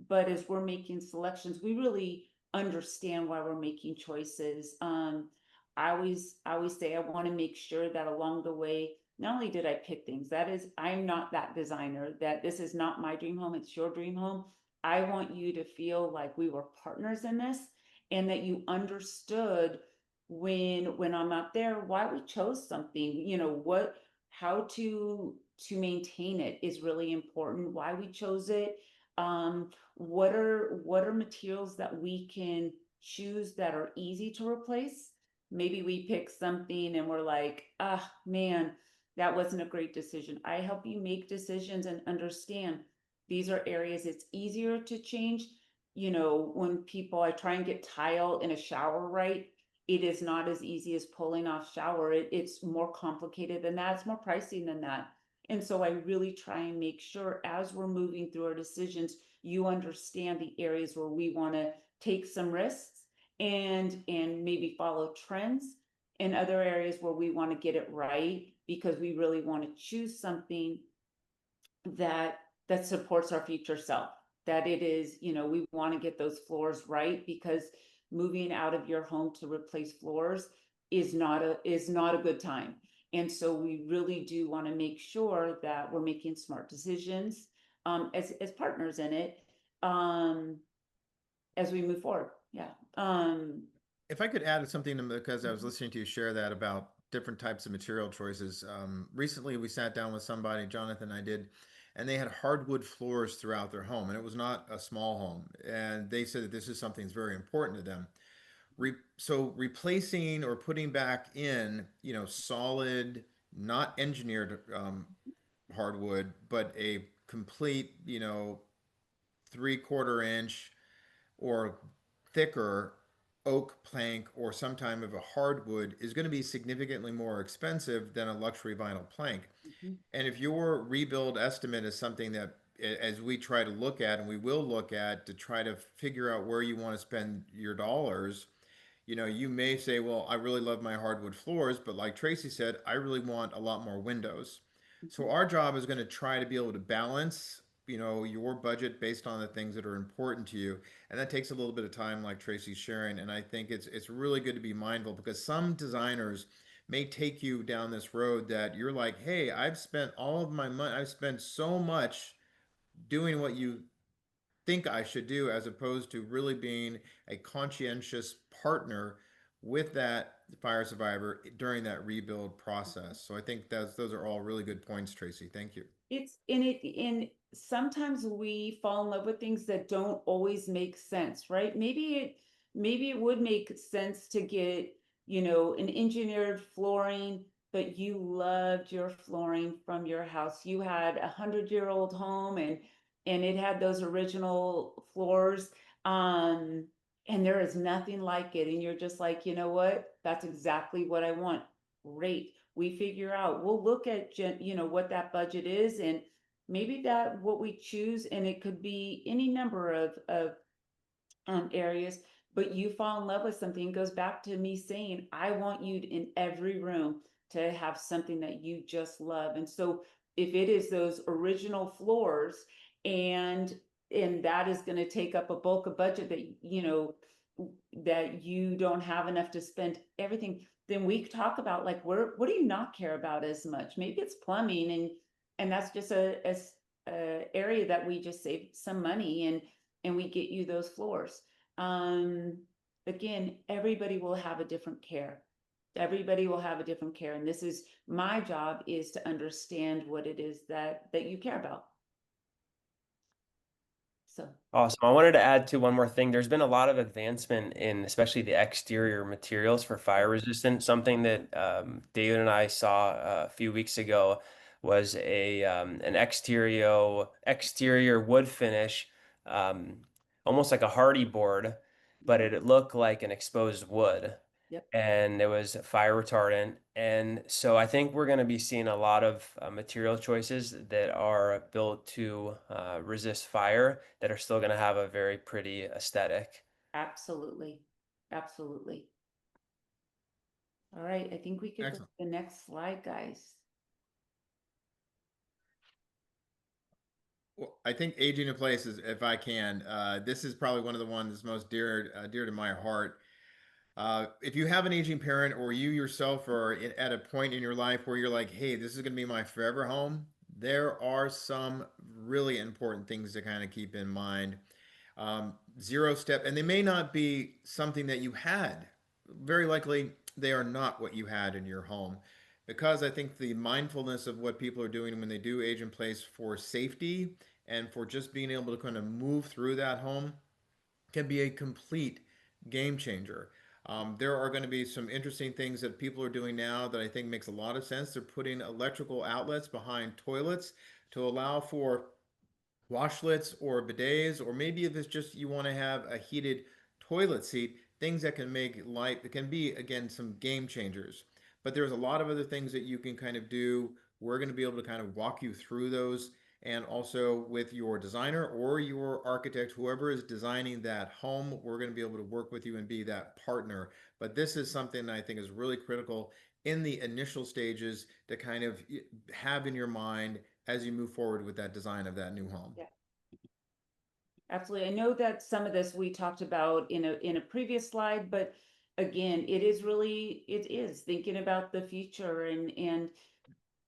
but as we're making selections, we really understand why we're making choices. I always say I want to make sure that along the way, not only did I pick things, that is, I'm not that designer, that this is not my dream home, it's your dream home. I want you to feel like we were partners in this, and that you understood when I'm not there why we chose something, you know, what, how to maintain it is really important, why we chose it. What are materials that we can choose that are easy to replace? Maybe we pick something and we're like, ah, man, that wasn't a great decision. I help you make decisions and understand these are areas it's easier to change. You know, when people, I try and get tile in a shower right, it is not as easy as pulling off shower. It's more complicated than that. It's more pricey than that. And so I really try and make sure as we're moving through our decisions, you understand the areas where we want to take some risks and maybe follow trends, and other areas where we want to get it right because we really want to choose something that supports our future self. That it is, you know, we want to get those floors right, because moving out of your home to replace floors is not a good time. And so we really do want to make sure that we're making smart decisions as partners in it, um, as we move forward. Yeah. If I could add something, because I was listening to you share that about different types of material choices. Recently, we sat down with somebody, Jonathan and I did, and they had hardwood floors throughout their home, and it was not a small home. And they said that this is something that's very important to them. So replacing or putting back in, you know, solid, not engineered hardwood, but a complete, you know, 3/4 inch or thicker oak plank or some type of a hardwood is going to be significantly more expensive than a luxury vinyl plank. Mhm. And if your rebuild estimate is something that, as we try to look at, and we will look at to try to figure out where you want to spend your dollars, you may say, well, I really love my hardwood floors, but like Tracy said, I really want a lot more windows. So Mhm. our job is going to try to be able to balance, your budget based on the things that are important to you. And that takes a little bit of time, like Tracy's sharing. And I think it's really good to be mindful because some designers may take you down this road that you're like, hey, I've spent all of my money, I've spent so much doing what you think I should do, as opposed to really being a conscientious partner with that fire survivor during that rebuild process. So I think those are all really good points, Tracy. Thank you. It's in it in sometimes we fall in love with things that don't always make sense, right? Maybe it would make sense to get, an engineered flooring, but you loved your flooring from your house. You had 100-year-old home, and it had those original floors. Um, and there is nothing like it. And you're just like, you know what? That's exactly what I want. Great. We figure out, we'll look at, what that budget is, and maybe that what we choose, and it could be any number of areas, but you fall in love with something. It goes back to me saying, I want you in every room to have something that you just love. And so if it is those original floors, and that is going to take up a bulk of budget that, that you don't have enough to spend everything, then we talk about, like, what do you not care about as much? Maybe it's plumbing, and that's just a area that we just save some money, and we get you those floors. Um, Again, everybody will have a different care. Everybody will have a different care. And this is my job, is to understand what it is that you care about. So, Awesome. I wanted to add to one more thing. There's been a lot of advancement in especially the exterior materials for fire resistant. Something that David and I saw a few weeks ago was an exterior wood finish, um, almost like a hardy board, but it looked like an exposed wood, yep, and it was fire retardant. And so I think we're going to be seeing a lot of material choices that are built to resist fire that are still going to have a very pretty aesthetic. absolutely. Absolutely. All right. I think we could go to Excellent. the next slide, guys. Well, I think aging in place is, if I can, this is probably one of the ones that's most dear to my heart. If you have an aging parent, or you yourself are at a point in your life where you're like, hey, this is going to be my forever home, there are some really important things to kind of keep in mind. Zero step, and they may not be something that you had. Very likely, they are not what you had in your home. Because I think the mindfulness of what people are doing when they do age in place for safety and for just being able to kind of move through that home can be a complete game changer. There are going to be some interesting things that people are doing now that I think makes a lot of sense. They're putting electrical outlets behind toilets to allow for washlets or bidets, or maybe if it's just you want to have a heated toilet seat, things that can make life, that can be, again, some game changers. But there's a lot of other things that you can kind of do. We're going to be able to kind of walk you through those. And also with your designer or your architect, whoever is designing that home, we're going to be able to work with you and be that partner. But this is something that I think is really critical in the initial stages to kind of have in your mind as you move forward with that design of that new home. Yeah. Absolutely. I know that some of this we talked about in a previous slide, but again, it is thinking about the future, and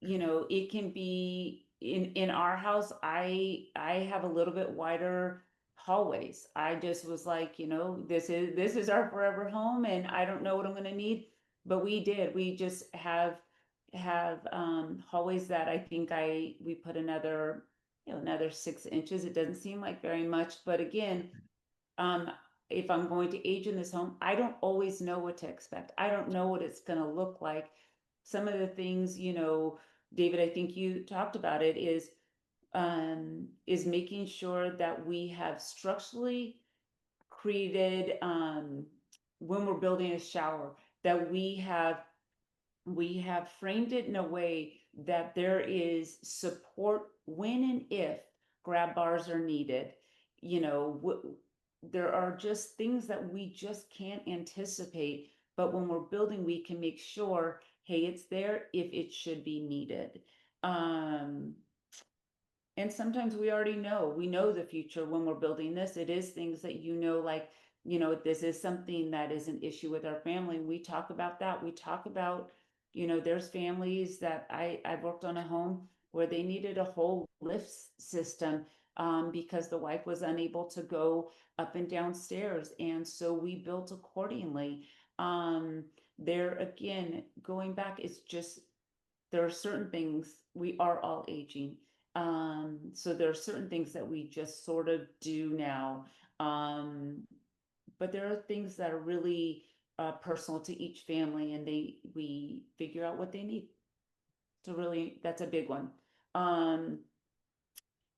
it can be in our house. I have a little bit wider hallways. I just was like, this is our forever home, and I don't know what I'm going to need, but we just have hallways that I think we put another 6 inches. It doesn't seem like very much, but again, um, if I'm going to age in this home, I don't always know what to expect. I don't know what it's going to look like. Some of the things, David, I think you talked about it, is making sure that we have structurally created when we're building a shower, that we have framed it in a way that there is support when and if grab bars are needed. You know, there are just things that we just can't anticipate, but when we're building, we can make sure, hey, it's there if it should be needed. Um, and sometimes we already know, we know the future when we're building this. It is things that, like, this is something that is an issue with our family. We talk about that. We talk about, there's families that I've worked on a home where they needed a whole lift system, because the wife was unable to go up and down stairs. And so we built accordingly. There again, going back, it's just, there are certain things, we are all aging. So there are certain things that we just sort of do now. But there are things that are really personal to each family, and we figure out what they need. So really, that's a big one.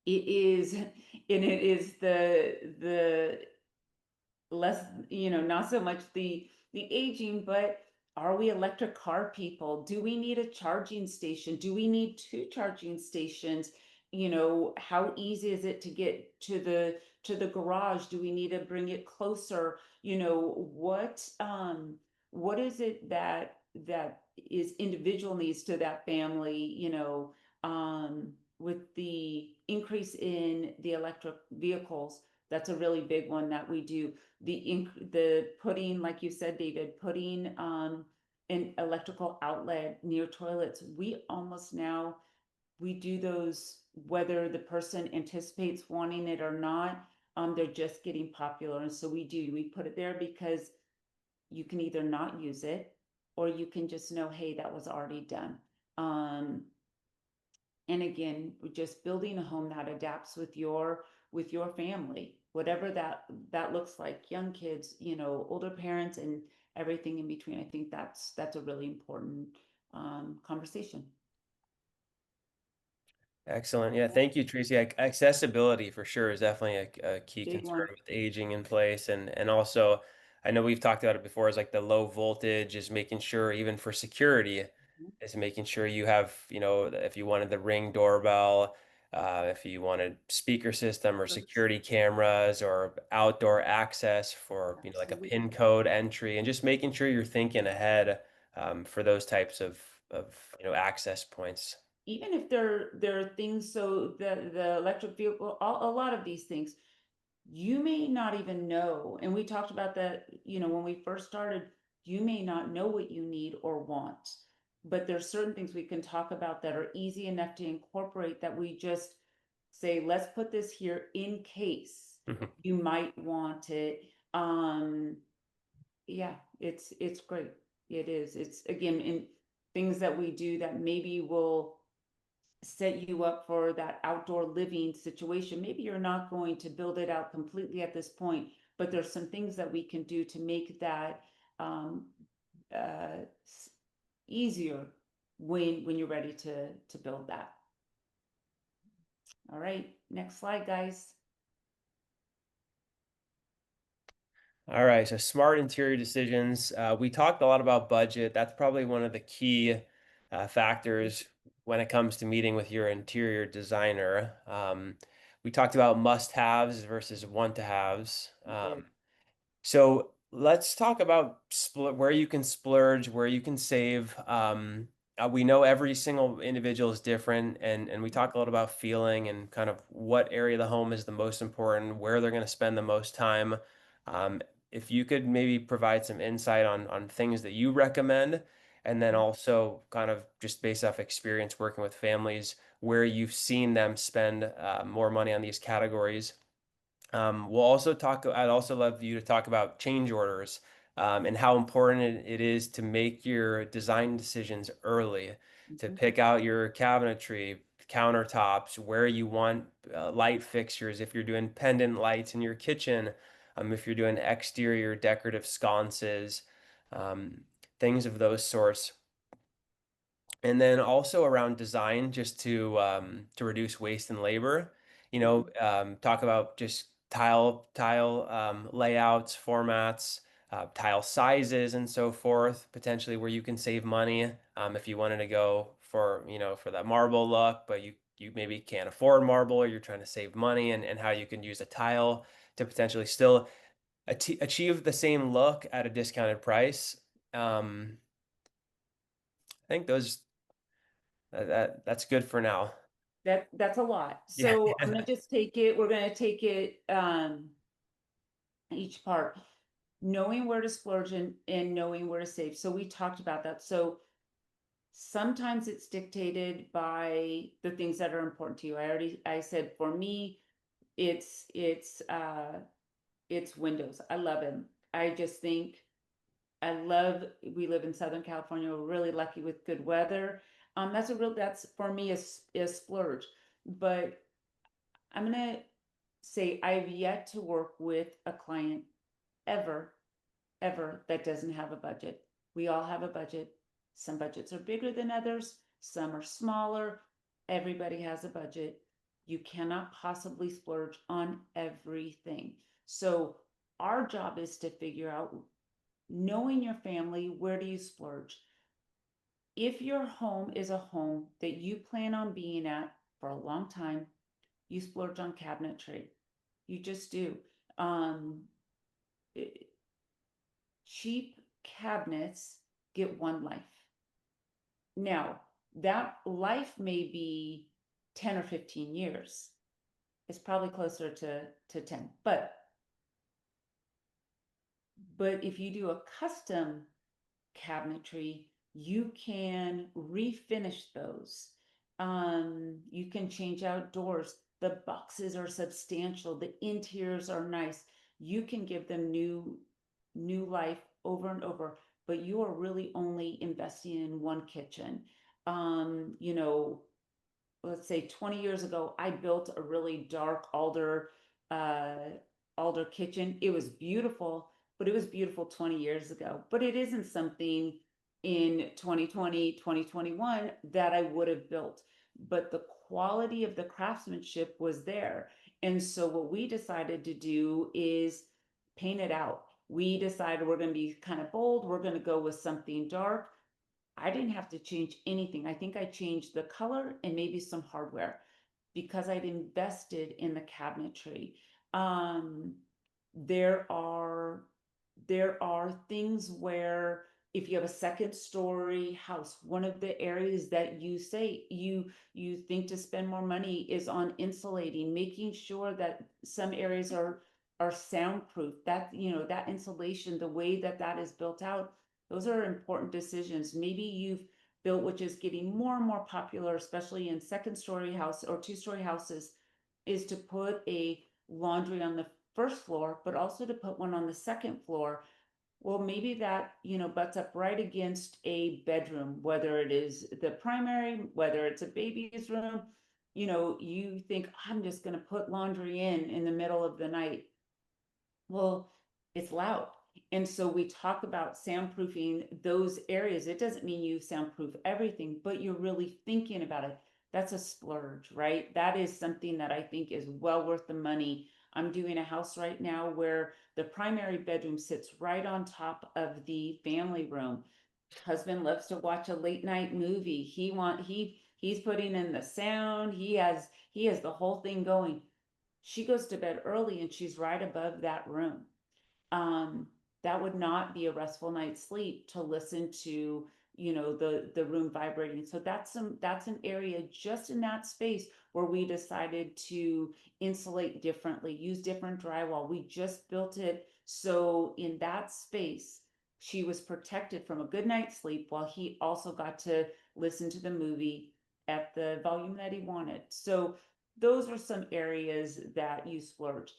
It is, and it is the less, not so much the aging, but are we electric car people? Do we need a charging station? Do we need two charging stations? How easy is it to get to the garage? Do we need to bring it closer? What is it that is individual needs to that family, with the increase in the electric vehicles. That's a really big one that we do. The putting, like you said, David, putting an electrical outlet near toilets. We almost now, we do those whether the person anticipates wanting it or not. They're just getting popular, and so we put it there because you can either not use it, or you can just know, hey, that was already done. And again, we're just building a home that adapts with your family, whatever that looks like, young kids, older parents, and everything in between. I think that's a really important conversation. Excellent. Yeah, thank you, Tracy. Accessibility for sure is definitely a key Big concern one. with aging in place. And also, I know we've talked about it before, is like the low voltage is making sure, even for security, is making sure you have, if you wanted the Ring doorbell, if you wanted speaker system or security cameras or outdoor access for, like a PIN code entry, and just making sure you're thinking ahead for those types of, access points. Even if there are things, so the electric vehicle, a lot of these things, you may not even know. And we talked about that, when we first started, you may not know what you need or want, but there's certain things we can talk about that are easy enough to incorporate, that we just say, let's put this here in case you might want it. Yeah, it's great. It is. It's again in things that we do that maybe will set you up for that outdoor living situation. Maybe you're not going to build it out completely at this point, but there's some things that we can do to make that um, uh, easier when you're ready to build that. All right, next slide, guys. All right, so smart interior decisions. We talked a lot about budget. That's probably one of the key factors when it comes to meeting with your interior designer. We talked about must-haves versus want-to-haves. So let's talk about where you can splurge, where you can save. We know every single individual is different, and we talk a lot about feeling and kind of what area of the home is the most important, where they're going to spend the most time. Um, if you could maybe provide some insight on things that you recommend, and then also kind of just based off experience working with families, where you've seen them spend more money on these categories. We'll also talk, I'd also love you to talk about change orders and how important it is to make your design decisions early, to pick out your cabinetry, countertops, where you want light fixtures, if you're doing pendant lights in your kitchen, if you're doing exterior decorative sconces, um, things of those sorts. And then also around design, just to reduce waste and labor, talk about just tile layouts, formats, tile sizes and so forth, potentially where you can save money if you wanted to go for, for that marble look, but you maybe can't afford marble or you're trying to save money, and how you can use a tile to potentially still achieve the same look at a discounted price. I think that's good for now. That's a lot. Yeah. So I'm gonna just take it, we're gonna take it, each part, knowing where to splurge and knowing where to save. So we talked about that. So sometimes it's dictated by the things that are important to you. I said for me, it's windows. I love them. I just think we live in Southern California. We're really lucky with good weather. That's for me a splurge. But I'm gonna say I've yet to work with a client ever, ever that doesn't have a budget. We all have a budget. Some budgets are bigger than others, some are smaller. Everybody has a budget. You cannot possibly splurge on everything. So our job is to figure out, knowing your family, where do you splurge? If your home is a home that you plan on being at for a long time, you splurge on cabinetry. You just do. Um, Cheap cabinets get one life. Now, that life may be 10 or 15 years. It's probably closer to 10. But if you do a custom cabinetry, you can refinish those. You can change out doors. The boxes are substantial. The interiors are nice. You can give them new life over and over, but you are really only investing in one kitchen. You know, let's say 20 years ago, I built a really dark uh, alder kitchen. It was beautiful, but it was beautiful 20 years ago. But it isn't something in 2020, 2021 that I would have built. But the quality of the craftsmanship was there. And so what we decided to do is paint it out. We decided we're going to be kind of bold. We're going to go with something dark. I didn't have to change anything. I think I changed the color and maybe some hardware because I'd invested in the cabinetry. Um, there are there are things where if you have a second story house, one of the areas that you say you think to spend more money is on insulating, making sure that some areas are soundproof. That, you know, that insulation, the way that that is built out, those are important decisions. Maybe you've built, which is getting more and more popular, especially in second story house or two-story houses, is to put a laundry on the first floor, but also to put one on the second floor. Well, maybe that, you know, butts up right against a bedroom, whether it is the primary, whether it's a baby's room. You know, you think, I'm just going to put laundry in the middle of the night. Well, it's loud. And so we talk about soundproofing those areas. It doesn't mean you soundproof everything, but you're really thinking about it. That's a splurge, right? That is something that I think is well worth the money. I'm doing a house right now where the primary bedroom sits right on top of the family room. Husband loves to watch a late night movie. He's putting in the sound. He has the whole thing going. She goes to bed early and she's right above that room. um, that would not be a restful night's sleep to listen to, you know, the room vibrating. So that's an area just in that space where we decided to insulate differently, use different drywall. We just built it so in that space she was protected from a good night's sleep while he also got to listen to the movie at the volume that he wanted. So those are some areas that you splurge.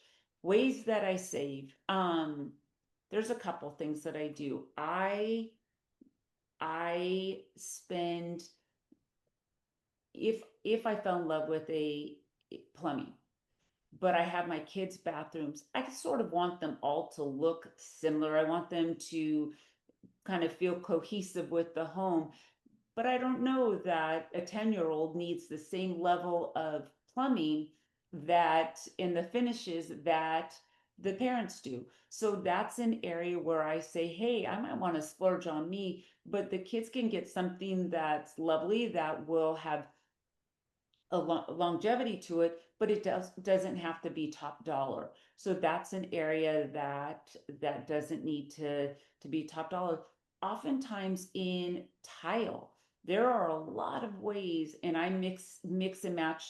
Ways that I save. There's a couple things that I do. I spend, if I fell in love with a plumbing, but I have my kids' bathrooms, I sort of want them all to look similar. I want them to kind of feel cohesive with the home. But I don't know that a 10-year-old needs the same level of plumbing that in the finishes that the parents do. So that's an area where I say, hey, I might want to splurge on me, but the kids can get something that's lovely that will have a longevity to it, but it doesn't have to be top dollar. So that's an area that doesn't need to be top dollar. Oftentimes in tile, there are a lot of ways, and I mix and match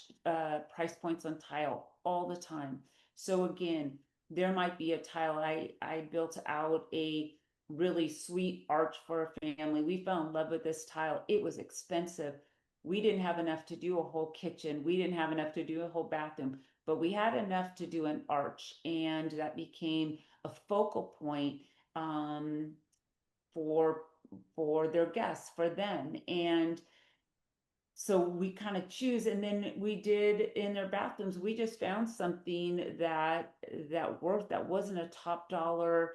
price points on tile all the time. So again, there might be a tile. I built out a really sweet arch for a family. We fell in love with this tile. It was expensive. We didn't have enough to do a whole kitchen. We didn't have enough to do a whole bathroom, but we had enough to do an arch, and that became a focal point um, for for their guests, for them. And so we kind of choose, and then we did in their bathrooms, we just found something that worked, that wasn't a top dollar,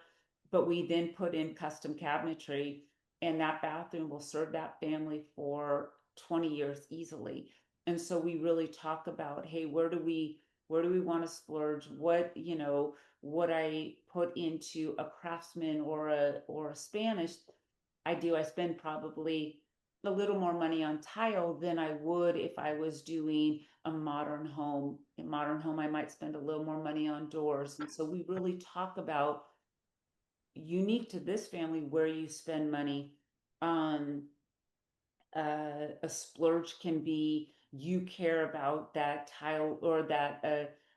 but we then put in custom cabinetry, and that bathroom will serve that family for 20 years easily. And so we really talk about, hey, where do we want to splurge? What, what I put into a Craftsman or a Spanish, I spend probably a little more money on tile than I would if I was doing a modern home. In modern home, I might spend a little more money on doors. And so we really talk about, unique to this family, where you spend money. Um, a splurge can be, you care about that tile, or that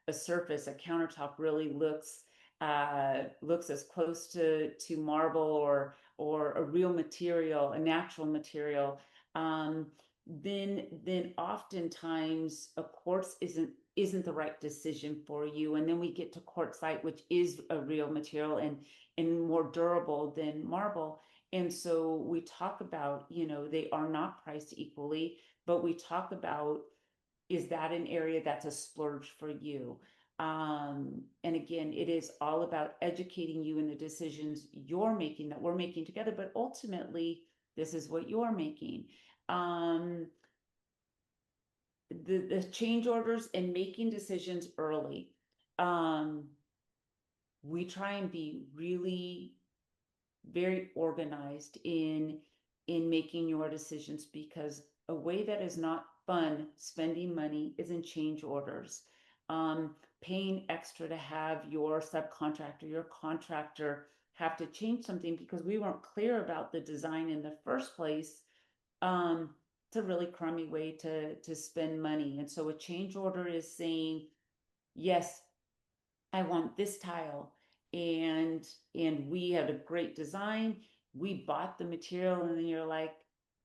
a surface, a countertop really looks as close to marble, or a real material, a natural material. um, then oftentimes a quartz isn't the right decision for you, and then we get to quartzite, which is a real material and more durable than marble. And so we talk about, they are not priced equally, but we talk about, is that an area that's a splurge for you? And again, it is all about educating you in the decisions you're making, that we're making together, but ultimately, this is what you're making. Um, the change orders and making decisions early. Um, we try and be really very organized in making your decisions, because a way that is not fun spending money is in change orders. Paying extra to have your subcontractor, your contractor have to change something because we weren't clear about the design in the first place. It's a really crummy way to spend money. And so a change order is saying, yes, I want this tile, and we had a great design. We bought the material, and then you're like,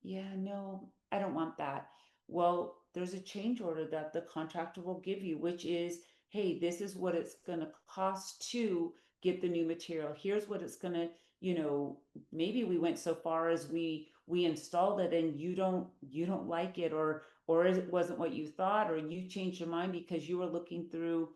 yeah, no, I don't want that. Well, there's a change order that the contractor will give you, which is, hey, this is what it's going to cost to get the new material. Here's what it's going to, maybe we went so far as we installed it, and you don't like it, or it wasn't what you thought, or you changed your mind because you were looking through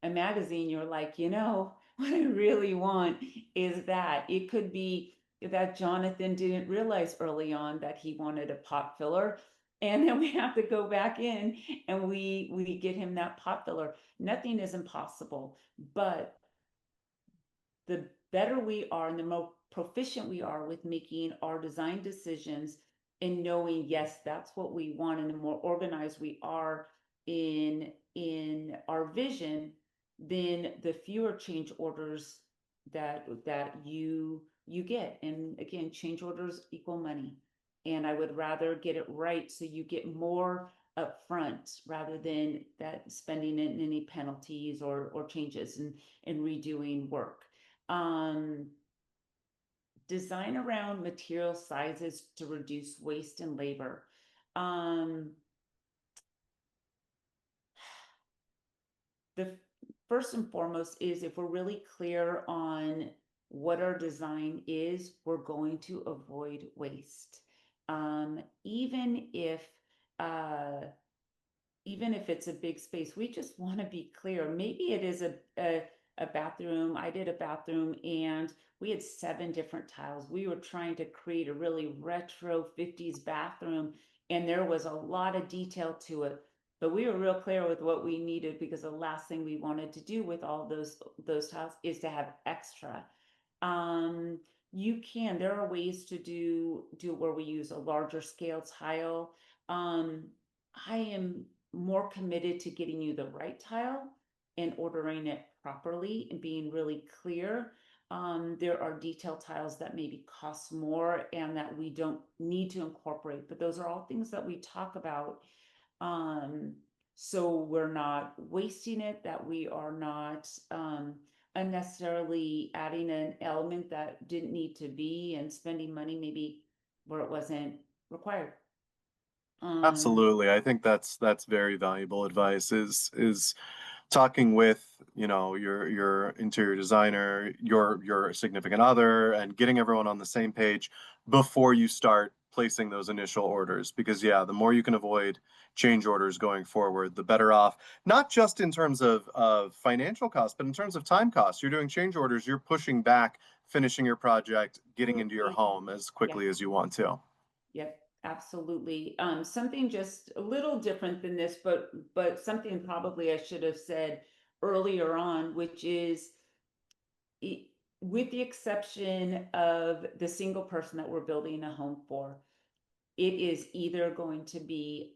a magazine. You're like, what I really want is that. It could be that Jonathan didn't realize early on that he wanted a pot filler, and then we have to go back in and we get him that pot filler. Nothing is impossible, but the better we are and the more proficient we are with making our design decisions and knowing, yes, that's what we want, and the more organized we are in our vision, then the fewer change orders that you get. And again, change orders equal money, and I would rather get it right so you get more upfront, rather than that spending in any penalties or changes and redoing work. um, Design around material sizes to reduce waste and labor. Um, the first and foremost is, if we're really clear on what our design is, we're going to avoid waste. Even if it's a big space, we just want to be clear. Maybe it is a bathroom. I did a bathroom, and we had 7 different tiles. We were trying to create a really retro 50s bathroom, and there was a lot of detail to it. but we were real clear with what we needed, because the last thing we wanted to do with all those tiles is to have extra. There are ways to do where we use a larger scale tile. I am more committed to getting you the right tile and ordering it properly and being really clear. There are detail tiles that maybe cost more and that we don't need to incorporate, but those are all things that we talk about. Um, so we're not wasting it, that we are not unnecessarily adding an element that didn't need to be, and spending money maybe where it wasn't required. Absolutely. I think that's very valuable advice is talking with, your interior designer, your significant other, and getting everyone on the same page before you start placing those initial orders. Because yeah, the more you can avoid change orders going forward, the better off, not just in terms of financial costs, but in terms of time costs. You're doing change orders, you're pushing back finishing your project, getting into your home as Yeah. quickly as you want to. Yep, absolutely. Something just a little different than this, but something probably I should have said earlier on, which is, it, with the exception of the single person that we're building a home for, it is either going to be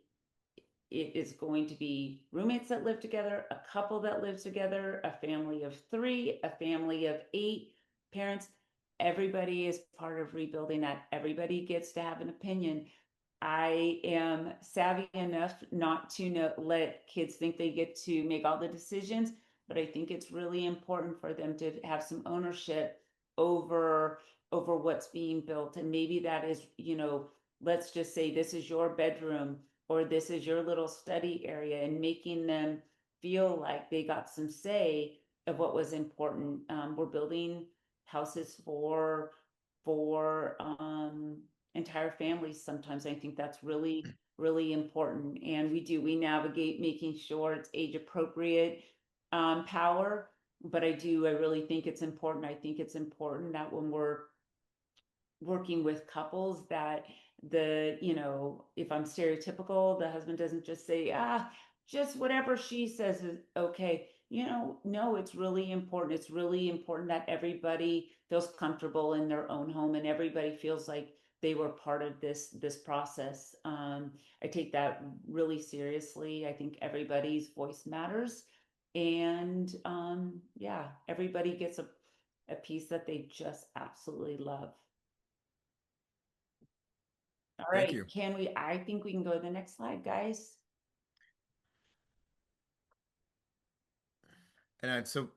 roommates that live together, a couple that lives together, a family of 3, a family of 8 parents. Everybody is part of rebuilding that. Everybody gets to have an opinion. I am savvy enough not to let kids think they get to make all the decisions, but I think it's really important for them to have some ownership over what's being built. And maybe that is, let's just say this is your bedroom, or this is your little study area, and making them feel like they got some say of what was important. We're building houses for entire families sometimes. I think that's really, really important. And we navigate making sure it's age appropriate power. But I really think it's important. I think it's important that when we're working with couples, that if I'm stereotypical, the husband doesn't just say, just whatever she says is okay. No, it's really important. It's really important that everybody feels comfortable in their own home, and everybody feels like they were part of this process. I take that really seriously. I think everybody's voice matters. And yeah, everybody gets a piece that they just absolutely love. All Thank right, you. I think we can go to the next slide, guys. And so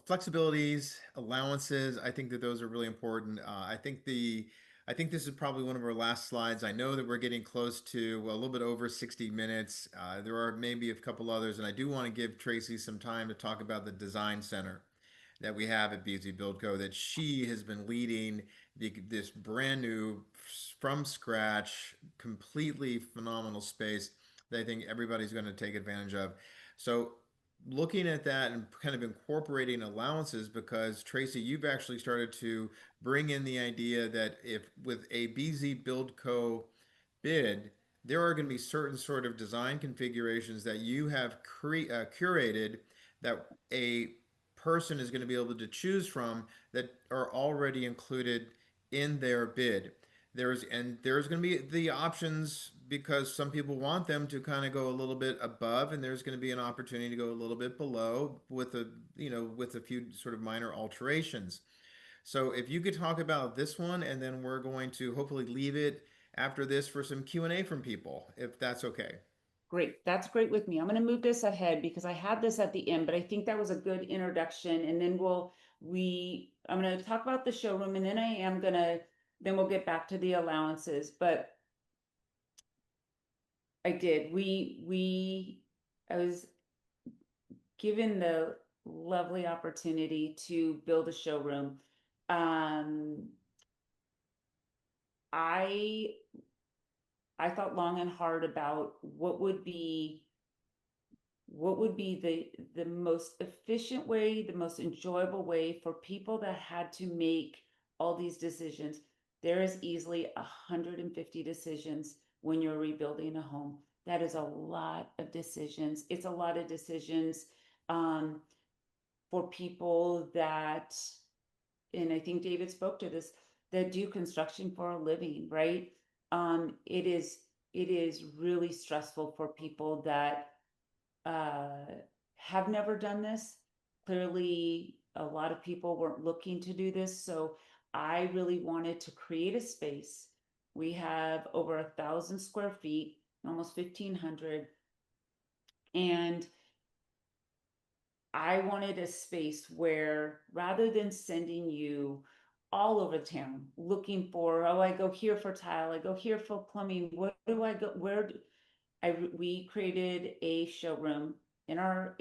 flexibilities, allowances, I think that those are really important. I think this is probably one of our last slides. I know that we're getting close to a little bit over 60 minutes. There are maybe a couple others, and I do want to give Tracy some time to talk about the design center that we have at BZ Build Co. that she has been leading this brand new, from scratch, completely phenomenal space that I think everybody's going to take advantage of. So looking at that and kind of incorporating allowances, because Tracy, you've actually started to bring in the idea that if with a BZ Build Co. bid, there are going to be certain sort of design configurations that you have curated that a person is going to be able to choose from that are already included in their bid. There's going to be the options, because some people want them to kind of go a little bit above, and there's going to be an opportunity to go a little bit below with a few sort of minor alterations. So if you could talk about this one, and then we're going to hopefully leave it after this for some Q&A from people, if that's okay. Great, that's great with me. I'm going to move this ahead because I had this at the end, but I think that was a good introduction. And then I'm going to talk about the showroom, and then we'll get back to the allowances. But I was given the lovely opportunity to build a showroom. I thought long and hard about what would be the most efficient way, the most enjoyable way for people that had to make all these decisions. There is easily 150 decisions when you're rebuilding a home. that is a lot of decisions. It's a lot of decisions um, for people that, and I think David spoke to this, that do construction for a living, right? It is really stressful for people that uh, have never done this. Clearly, a lot of people weren't looking to do this, so I really wanted to create a space. We have over 1,000 square feet, almost 1,500, and I wanted a space where rather than sending you all over town looking for, oh, I go here for tile, I go here for plumbing, what do I go, where do, we created a showroom in our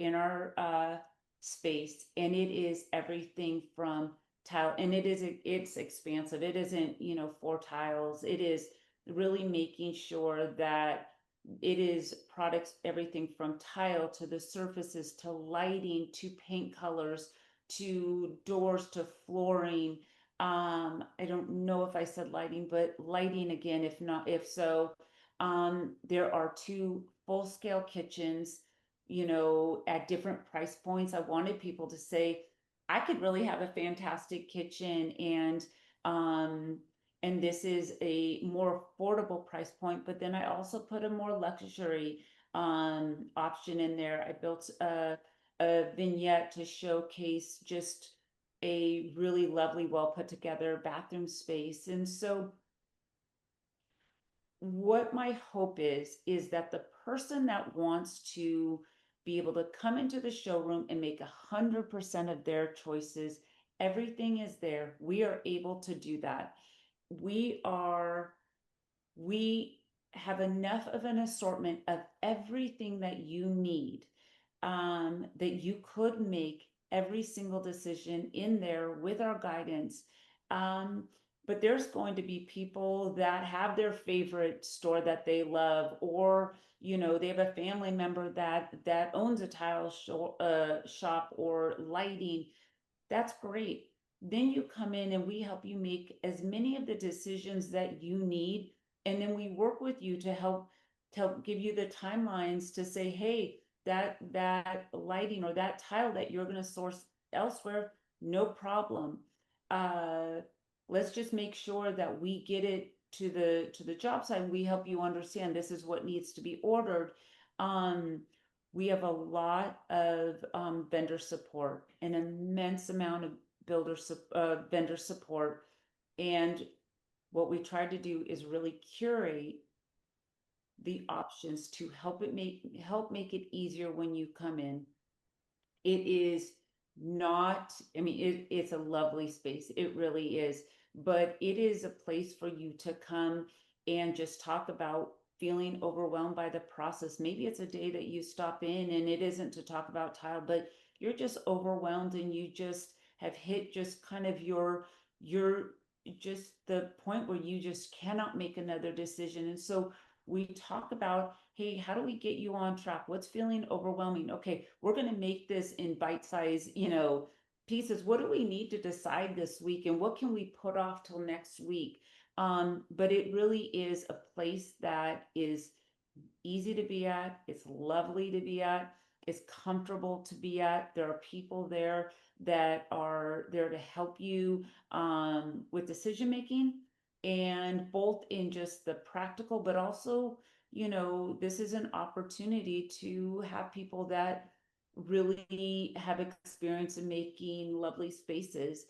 space, and it is everything from tile, and it's expansive. It isn't, you know, 4 tiles. It is really making sure that it is products, everything from tile to the surfaces to lighting to paint colors to doors to flooring. I don't know if I said lighting, but lighting again, if not, if so. There are 2 full-scale kitchens, you know, at different price points. I wanted people to say, I could really have a fantastic kitchen, um and this is a more affordable price point. But then I also put a more luxury option in there. I built a vignette to showcase just a really lovely, well put together bathroom space. And so what my hope is that the person that wants to be able to come into the showroom and make 100% of their choices, everything is there. We are able to do that. We are, we have enough of an assortment of everything that you need, that you could make every single decision in there with our guidance. Um, but there's going to be people that have their favorite store that they love, or you know, they have a family member that owns a shop or lighting. That's great. Then you come in and we help you make as many of the decisions that you need. And then we work with you to help give you the timelines to say, hey, that lighting or that tile that you're going to source elsewhere, no problem. Uh, let's just make sure that we get it to the job site. We help you understand this is what needs to be ordered. Um, we have a lot of vendor support, an immense amount of vendor support. And what we tried to do is really curate the options to help make it easier when you come in. It is not, I mean, it's a lovely space. It really is. But it is a place for you to come and just talk about feeling overwhelmed by the process. Maybe it's a day that you stop in and it isn't to talk about tile, but you're just overwhelmed and you just have hit just kind of your just the point where you just cannot make another decision. And so we talk about, hey, how do we get you on track? What's feeling overwhelming? Okay, we're going to make this in bite size, you know, pieces. What do we need to decide this week, and what can we put off till next week? But it really is a place that is easy to be at, it's lovely to be at, it's comfortable to be at. There are people there that are there to help you with decision making, and both in just the practical, but also, you know, this is an opportunity to have people that really have experience in making lovely spaces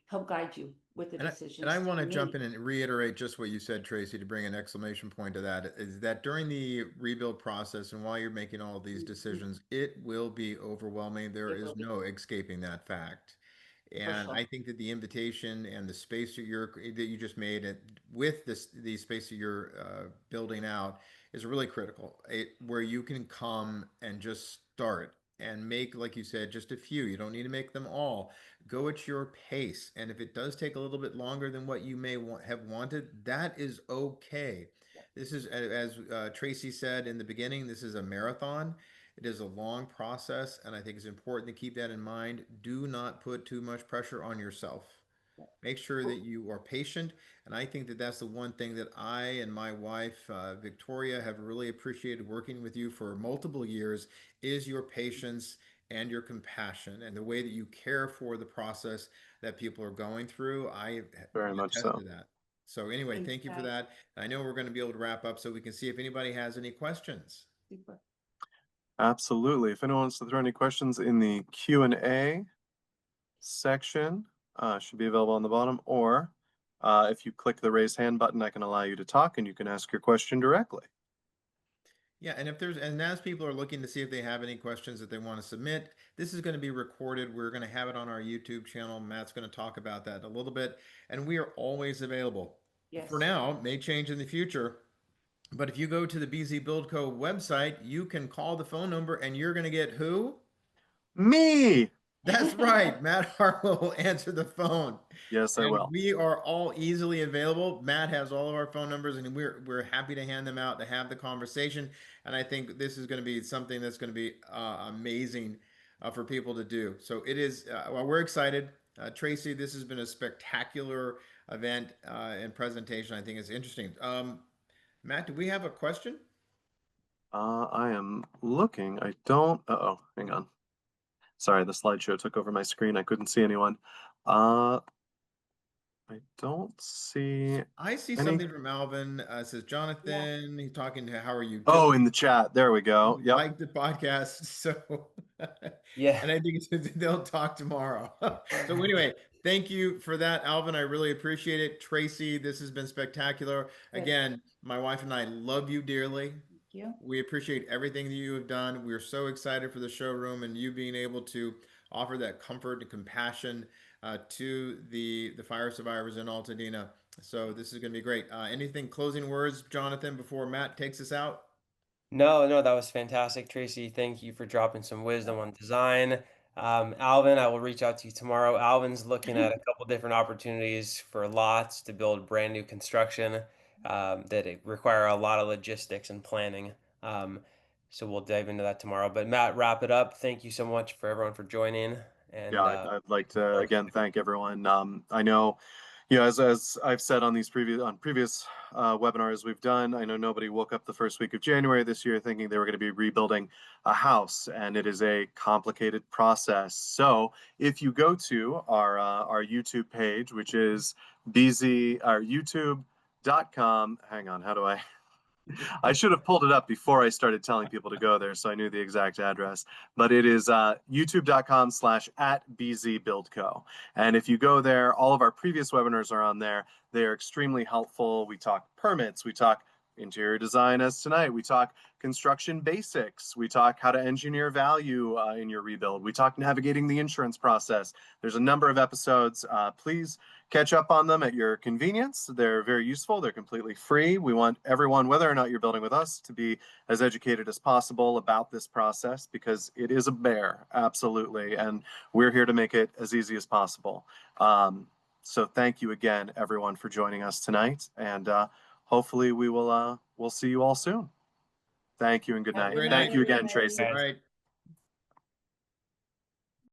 help guide you with the And I decisions want you to jump make. in and reiterate just what you said, Tracy, to bring an exclamation point to that, is that during the rebuild process and while you're making all of these Mhm. decisions, it will be overwhelming. There It will is be, no escaping that fact. for And sure. I think that the invitation and the space that you just made it with the space that you're building out is really critical. Where you can come and just start and make, like you said, just a few. You don't need to make them all. Go at your pace, and if it does take a little bit longer than what you may have wanted, that is okay. This is, as Tracy said in the beginning, this is a marathon. It is a long process, and I think it's important to keep that in mind. Do not put too much pressure on yourself. Make sure that you are patient. And I think that that's the one thing that I and my wife, Victoria, have really appreciated working with you for multiple years is your patience and your compassion and the way that you care for the process that people are going through. I Very much attest so. to that. So anyway, Thanks, thank you for guys. that. I know we're going to be able to wrap up so we can see if anybody has any questions. Super. Absolutely. If anyone wants to throw any questions in the Q&A section, should be available on the bottom, or if you click the raise hand button, I can allow you to talk and you can ask your question directly. Yeah, and if there's and as people are looking to see if they have any questions that they want to submit, this is going to be recorded. We're going to have it on our YouTube channel. Matt's going to talk about that a little bit, and we are always available. Yes. For now, may change in the future, but if you go to the BZ Build Co website, you can call the phone number and you're going to get who? Me! That's right. Matt Harwell will answer the phone. Yes, I And will. we are all easily available. Matt has all of our phone numbers and we're happy to hand them out to have the conversation. And I think this is going to be something that's going to be amazing for people to do. So it is, well, we're excited. Tracy, this has been a spectacular event and presentation. I think it's interesting. Matt, do we have a question? I am looking. I don't. Uh-oh, hang on. Sorry, the slideshow took over my screen. I couldn't see anyone. I don't see I see any. something from Alvin. Says Yeah. Jonathan. He's talking to how are you Oh, doing? in the chat. There we go. Yep. Like the podcast. So, Yeah. and I think they'll talk tomorrow. So anyway, thank you for that, Alvin. I really appreciate it. Tracy, this has been spectacular. Good. Again, my wife and I love you dearly. Thank you. We appreciate everything that you have done. We're so excited for the showroom and you being able to offer that comfort and compassion to the fire survivors in Altadena. So this is going to be great. Anything closing words, Jonathan, before Matt takes us out? No, no, that was fantastic, Tracy. Thank you for dropping some wisdom on design. Alvin, I will reach out to you tomorrow. Alvin's looking at a couple different opportunities for lots to build brand new construction that it require a lot of logistics and planning. Um, so we'll dive into that tomorrow. But Matt, wrap it up. Thank you so much for everyone for joining. Yeah, And I'd like to again thank everyone. I know, as I've said on these previous webinars we've done, I know nobody woke up the first week of January this year thinking they were going to be rebuilding a house, and it is a complicated process. So if you go to our YouTube page, which is BZ, our YouTube.com. Hang on, how do I should have pulled it up before I started telling people to go there, so I knew the exact address. But it is youtube.com/@bzbuildco. And if you go there, all of our previous webinars are on there. They are extremely helpful. We talk permits, we talk interior design as tonight, we talk construction basics, we talk how to engineer value in your rebuild, we talk navigating the insurance process. There's a number of episodes. Please catch up on them at your convenience. They're very useful. They're completely free. We want everyone, whether or not you're building with us, to be as educated as possible about this process because it is a bear, absolutely. And we're here to make it as easy as possible. So thank you again, everyone, for joining us tonight. And hopefully we'll see you all soon. Thank you and good Have a night. good Great Thank night. you night, again, everybody. Tracy. All right.